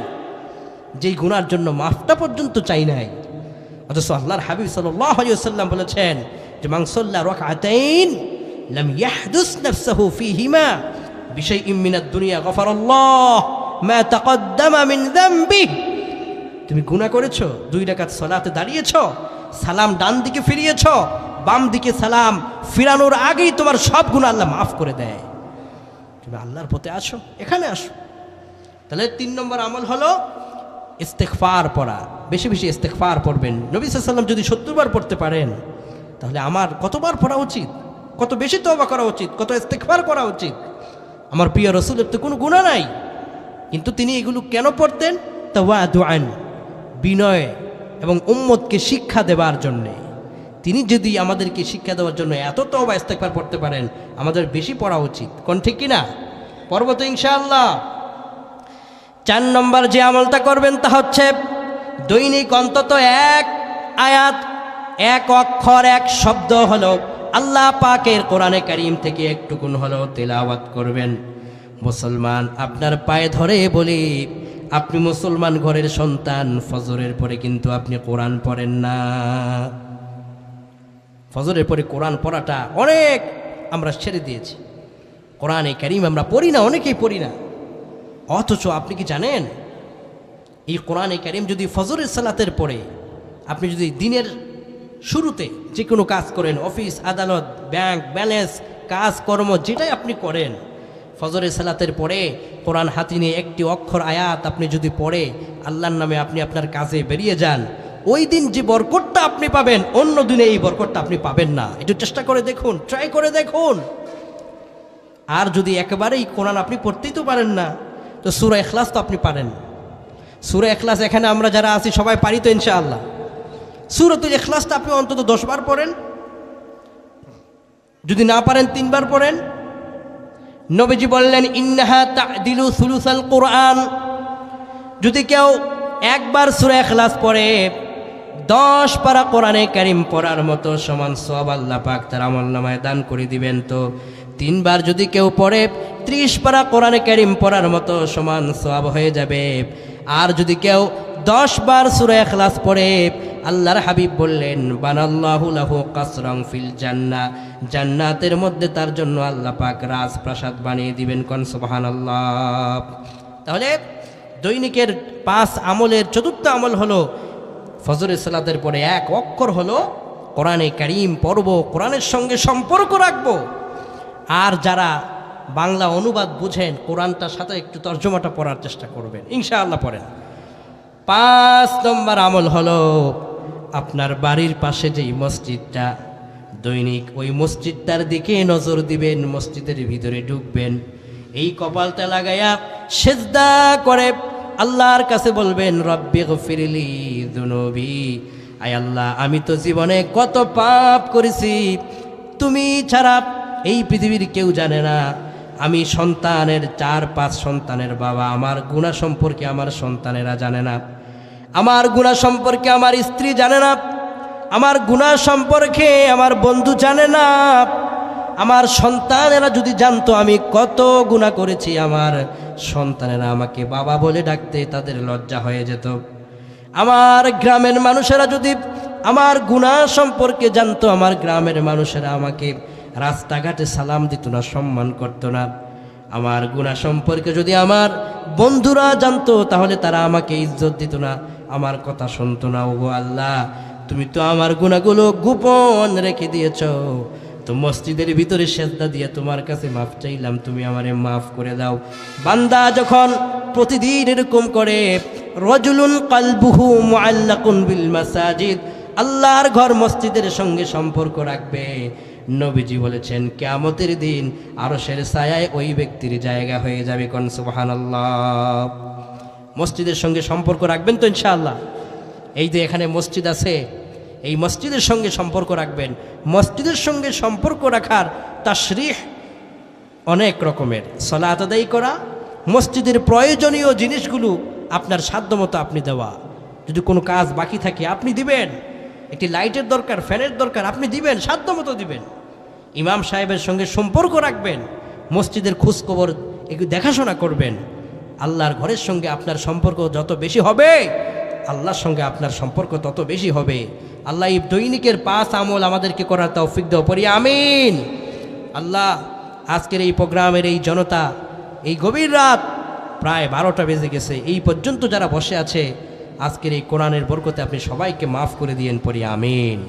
যেই গুনার জন্য মাফটা পর্যন্ত চাই নাই। অথচ আল্লাহর হাবিব সাল্লাল্লাহু আলাইহি ওয়াসাল্লাম বলেছেন যে মান সাল্লা রাকআতাইন লাম ইয়াহদুস নাফসাহু ফীহিমা বিশাইইন মিনাদ দুনিয়া গফারাল্লাহু মা তাকদ্দামা মিন যামবিহি। তুমি গুনাহ করেছো, 2 রাকাত সালাতে দাঁড়িয়েছো, সালাম ডান দিকে ফিরিয়েছো, বাম দিকে সালাম ফিরানোর আগেই তোমার সব গুনাহ আল্লাহ মাফ করে দেয়। তুমি আল্লাহর পথে আসো, এখানে আসো। তাহলে 3 নম্বর আমল হলো ইস্তেগফার পড়া। বেশি বেশি ইস্তেগফার পড়বেন। নবী সাল্লাল্লাহু আলাইহি ওয়াসাল্লাম যদি 70 বার পড়তে পারেন, তাহলে আমার কতবার পড়া উচিত, কত বেশি তওবা করা উচিত, কত ইস্তেগফার করা উচিত। আমার প্রিয় রাসূলের তো কোনো গুনাহ নাই, কিন্তু তিনি এগুলো কেন পড়তেন? তাওয়াদুআন, বিনয় এবং উম্মতকে শিক্ষা দেওয়ার জন্যে। তিনি যদি আমাদেরকে শিক্ষা দেওয়ার জন্য এত তওবা ইস্তেগফার পড়তে পারেন, আমাদের বেশি পড়া উচিত। কোন ঠিক কিনা? পড়ব তো ইনশাআল্লাহ। 4 নম্বর যে আমলটা করবেন তা হচ্ছে দৈনিক অন্তত 1 আয়াত, 1 অক্ষর, 1 শব্দ হলো আল্লাহ পাকের কোরআনে কারীম থেকে একটুকুন হলো তেলাওয়াত করবেন। মুসলমান, আপনার পায়ে ধরে বলি, আপনি মুসলমান ঘরের সন্তান, ফজরের পরে কিন্তু আপনি কোরআন পড়েন না। ফজরের পরে কোরআন পড়াটা অনেক আমরা ছেড়ে দিয়েছি। কোরআনে কারীম আমরা পড়ি না, অনেকেই পড়ি না। অথচ আপনি কি জানেন, এই কোরআনে কারীম যদি ফজরের সালাতের পরে আপনি যদি দিনের শুরুতে যে কোনো কাজ করেন, অফিস আদালত, ব্যাংক ব্যালেন্স, কাজকর্ম যেটাই আপনি করেন, ফজরের সালাতের পরে কোরআন হাতে নিয়ে 1টি অক্ষর আয়াত আপনি যদি পড়ে আল্লাহর নামে আপনি আপনার কাজে বেরিয়ে যান, ওই দিন যে বরকতটা আপনি পাবেন, অন্য দিনে এই বরকতটা আপনি পাবেন না। একটু চেষ্টা করে দেখুন, ট্রাই করে দেখুন। আর যদি একেবারেই কোরআন আপনি পড়তেই তো পারেন না, তো সূরা ইখলাস তো আপনি পারেন। সূরা ইখলাস এখানে আমরা যারা আছি সবাই পারি তো ইনশাআল্লাহ। সূরাতুল ইখলাসটা আপনি অন্তত 10 বার পড়েন, যদি না পারেন 3 বার পড়েন। নবীজি বললেন ইন্নাহা তা'দিলু সুলুসাল কোরআন। যদি কেউ একবার সূরা ইখলাস পড়ে 10 পারা কোরআনে কারীম পড়ার মতো সমান সওয়াব আল্লাহ পাক তার আমলনামায় দান করে দিবেন। তো 3 বার যদি কেউ পড়ে 30 পারা কোরআনে কারীম পড়ার মতো সমান সওয়াব হয়ে যাবে। আর যদি কেউ 10 বার সূরা ইখলাস পড়ে, আল্লাহর হাবিব বললেন বানাল্লাহু লাহু কাসরান ফিল জান্নাহ, জান্নাতের মধ্যে তার জন্য আল্লাহ পাক রাজপ্রাসাদ বানিয়ে দিবেন। কোন সুবহানাল্লাহ। তাহলে দৈনিকের 5 আমলের 4র্থ আমল হলো ফজরের সালাতের পরে 1 অক্ষর হলো কোরআনে কারীম পড়ব, কোরআনের সঙ্গে সম্পর্ক রাখব। আর যারা বাংলা অনুবাদ বুঝেন, কোরআনটার সাথে একটু তর্জমাটা পড়ার চেষ্টা করবেন, ইনশাআল্লাহ পড়েন। 5 নম্বর আমল হলো আপনার বাড়ির পাশে যেই মসজিদটা, দৈনিক ওই মসজিদটার দিকে নজর দিবেন, মসজিদের ভিতরে ঢুকবেন, এই কপালটা লাগাইয়া সিজদা করে আল্লাহর কাছে বলবেন রব্বি গফিরলি যুনুবি। আয় আল্লাহ, আমি তো জীবনে কত পাপ করেছি, তুমি ছাড়া এই পৃথিবীর কেউ জানে না। আমি সন্তানের 4-5 সন্তানের বাবা, আমার গুনাহ সম্পর্কে আমার সন্তানেরা জানে না, আমার গুনাহ সম্পর্কে আমার স্ত্রী জানে না, আমার গুনাহ সম্পর্কে আমার বন্ধু জানে না। আমার সন্তানেরা যদি জানতো আমি কত গুনাহ করেছি, আমার সন্তানেরা আমাকে বাবা বলে ডাকতে তাদের লজ্জা হয়ে যেত। আমার গ্রামের মানুষেরা যদি আমার গুনাহ সম্পর্কে জানতো, আমার গ্রামের মানুষেরা আমাকে রাস্তাঘাটে সালাম দিত না, সম্মান করতো না। আমার গুনাহ সম্পর্কে যদি আমার বন্ধুরা জানতো, তাহলে তারা আমাকে ইজ্জত দিত না, আমার কথা শুনতো না। ওগো আল্লাহ, তুমি তো আমার গুনাহগুলো গোপন রেখে দিয়েছ। তো মসজিদের ভিতরে সেজদা দিয়ে তোমার কাছে মাফ চাইলাম, তুমি আমারে মাফ করে দাও। বান্দা যখন প্রতিদিন এরকম করে, রাজুলুন কলবুহু মুআল্লাকুন বিল মাসাজিদ, আল্লাহর ঘর মসজিদের সঙ্গে সম্পর্ক রাখবে, নবীজি বলেছেন কিয়ামতের দিন আরশের ছায়ায় ওই ব্যক্তির জায়গা হয়ে যাবে। কোন সুবহানাল্লাহ। মসজিদের সঙ্গে সম্পর্ক রাখবেন তো ইনশাআল্লাহ। এই যে এখানে মসজিদ আছে, এই মসজিদের সঙ্গে সম্পর্ক রাখবেন। মসজিদের সঙ্গে সম্পর্ক রাখার তাশরিহ অনেক রকমের। সালাত আদায় করা, মসজিদের প্রয়োজনীয় জিনিসগুলো আপনার সাধ্যমতো আপনি দেওয়া। যদি কোনো কাজ বাকি থাকে আপনি দিবেন। একটি লাইটের দরকার, ফ্যানের দরকার, আপনি দিবেন, সাধ্যমতো দিবেন। ইমাম সাহেবের সঙ্গে সম্পর্ক রাখবেন, মসজিদের খোঁজখবর একটু দেখাশোনা করবেন। আল্লাহর ঘরের সঙ্গে আপনার সম্পর্ক যত বেশি হবে, আল্লাহর সঙ্গে আপনার সম্পর্ক তত বেশি হবে। আল্লাহ এই দৈনিকের 5 আমল আমাদেরকে করার তৌফিক দাও, পড়ি আমিন। আল্লাহ আজকের এই প্রোগ্রামের এই জনতা, এই গভীর রাত প্রায় 12টা বেজে গেছে, এই পর্যন্ত যারা বসে আছে, আজকের এই কোরআনের বরকতে আপনি সবাইকে মাফ করে দিয়েন, পড়ি আমিন।